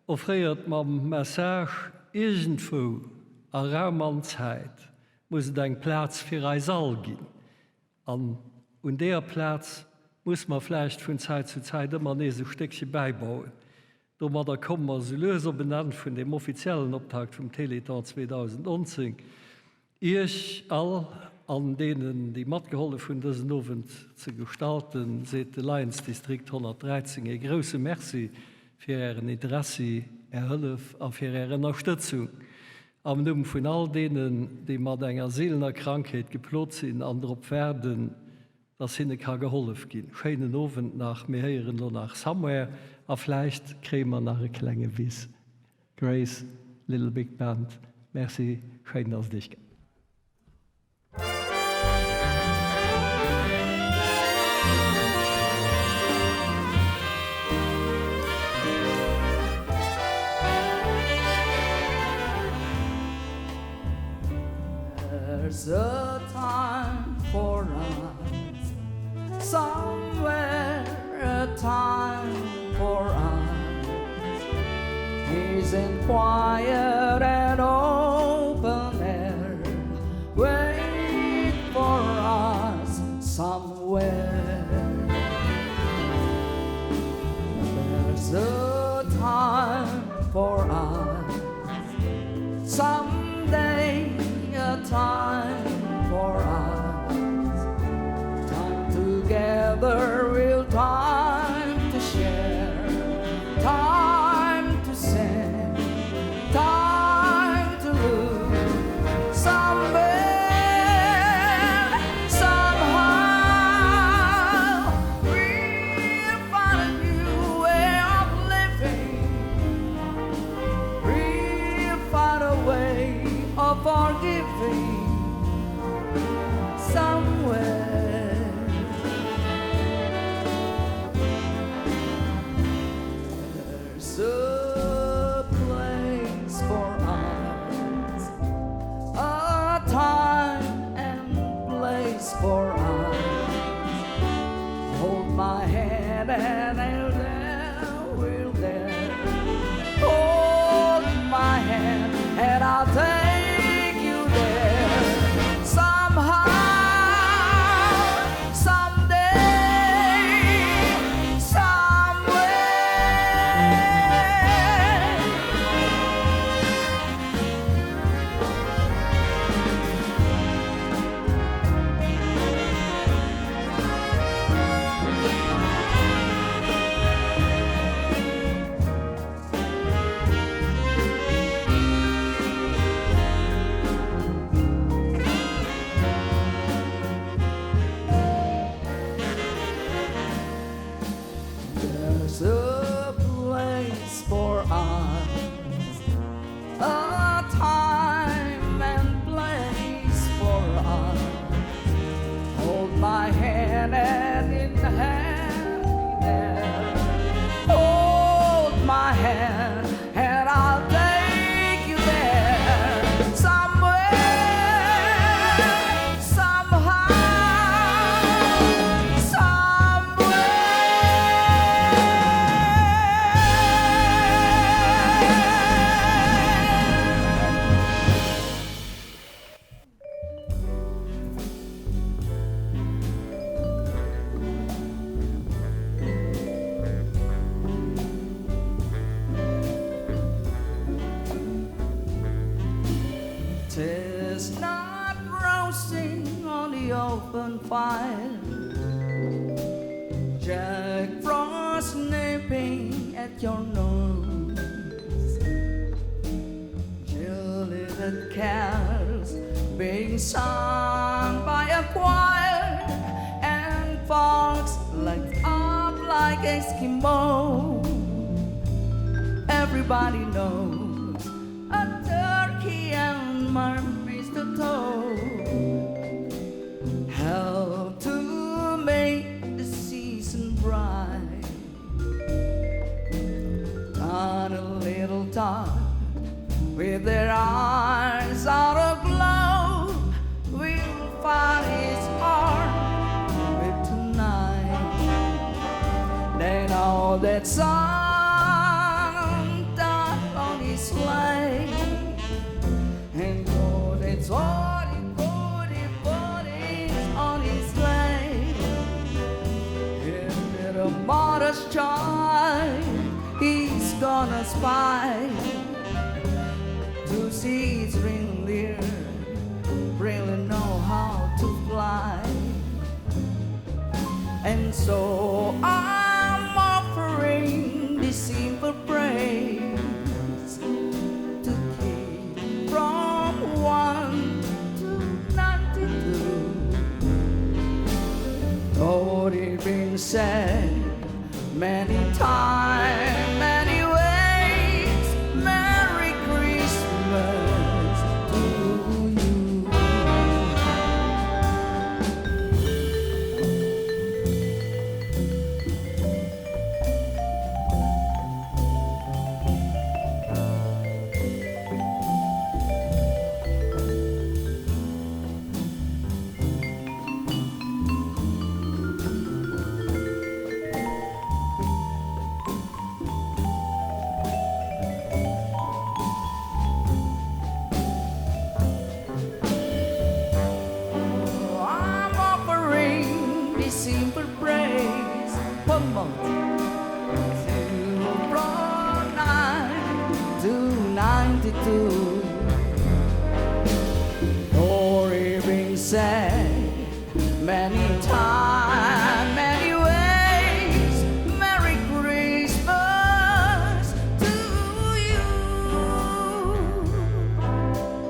Speaker 1: offriert mam Message irgendwo a Raum an Zeit muss eng Platz fir eis all gin. Und der Platz muss man vielleicht von Zeit zu Zeit immer ne so Stückchen beibauen. Da kommen wir so Löser benannt von dem offiziellen Auftakt vom Teleton 2010. Ich all an denen die Matgeholle von diesen Abend zu gestalten, seht der Lions Distrikt 113 ein große Merci für Ihren Interesse, Ihre Hilfe und für Ihre Unterstützung. Am Namen von all denen, die mit einer Seelenerkrankheit geplot sind, andere werden, dass ihnen geholfen gehen. Schönen Abend nach mir hören nur nach Somewhere, aber vielleicht kriegen wir nach einer kleinen Wiss. Grace, Little Big Band, merci, schön, dass dich.
Speaker 6: There's a time for us, somewhere a time for us. He's in quiet and open air, wait for us somewhere. There's a time for us, someday a time for us, time together, real time to share, time to sing, time to lose, somewhere, somehow, we'll find a new way of living, we'll find a way of forgiving somewhere. There's a place for us, a time and place for us. Hold my hand and I'll there, we'll there. Hold my hand and I'll take you there. Somehow, someday, somewhere. There's a place for us, a time and place for us. Hold my hand and in the hand there. Hold my hand and I'll take you there. Somewhere, somehow, tis not roasting on the open fire, Jack Frost nipping at your nose, gilded carols being sung by a choir, and folks light up like Eskimo. Everybody knows a turkey and my mistletoe help to make the season bright. On a little tot with their eyes out of glow, will find his heart saw that Santa on his sleigh, and oh, that's what he put on his sleigh. And little modest child, he's gonna spy to see his reindeer really know how to fly. And so I'm offering this simple praise to keep from 1 to 92. Lord, it's been said many times, many ways, Merry Christmas to you. I'm offering this simple praise one month from 9 to 92. Glory being said many times, many ways, Merry Christmas to you.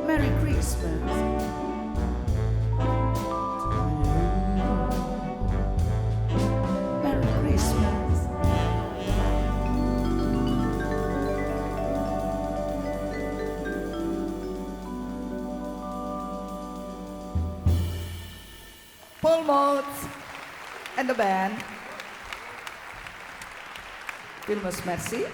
Speaker 6: Merry Christmas. Merry Christmas. Paul Motes and the band. Vilmos, merci.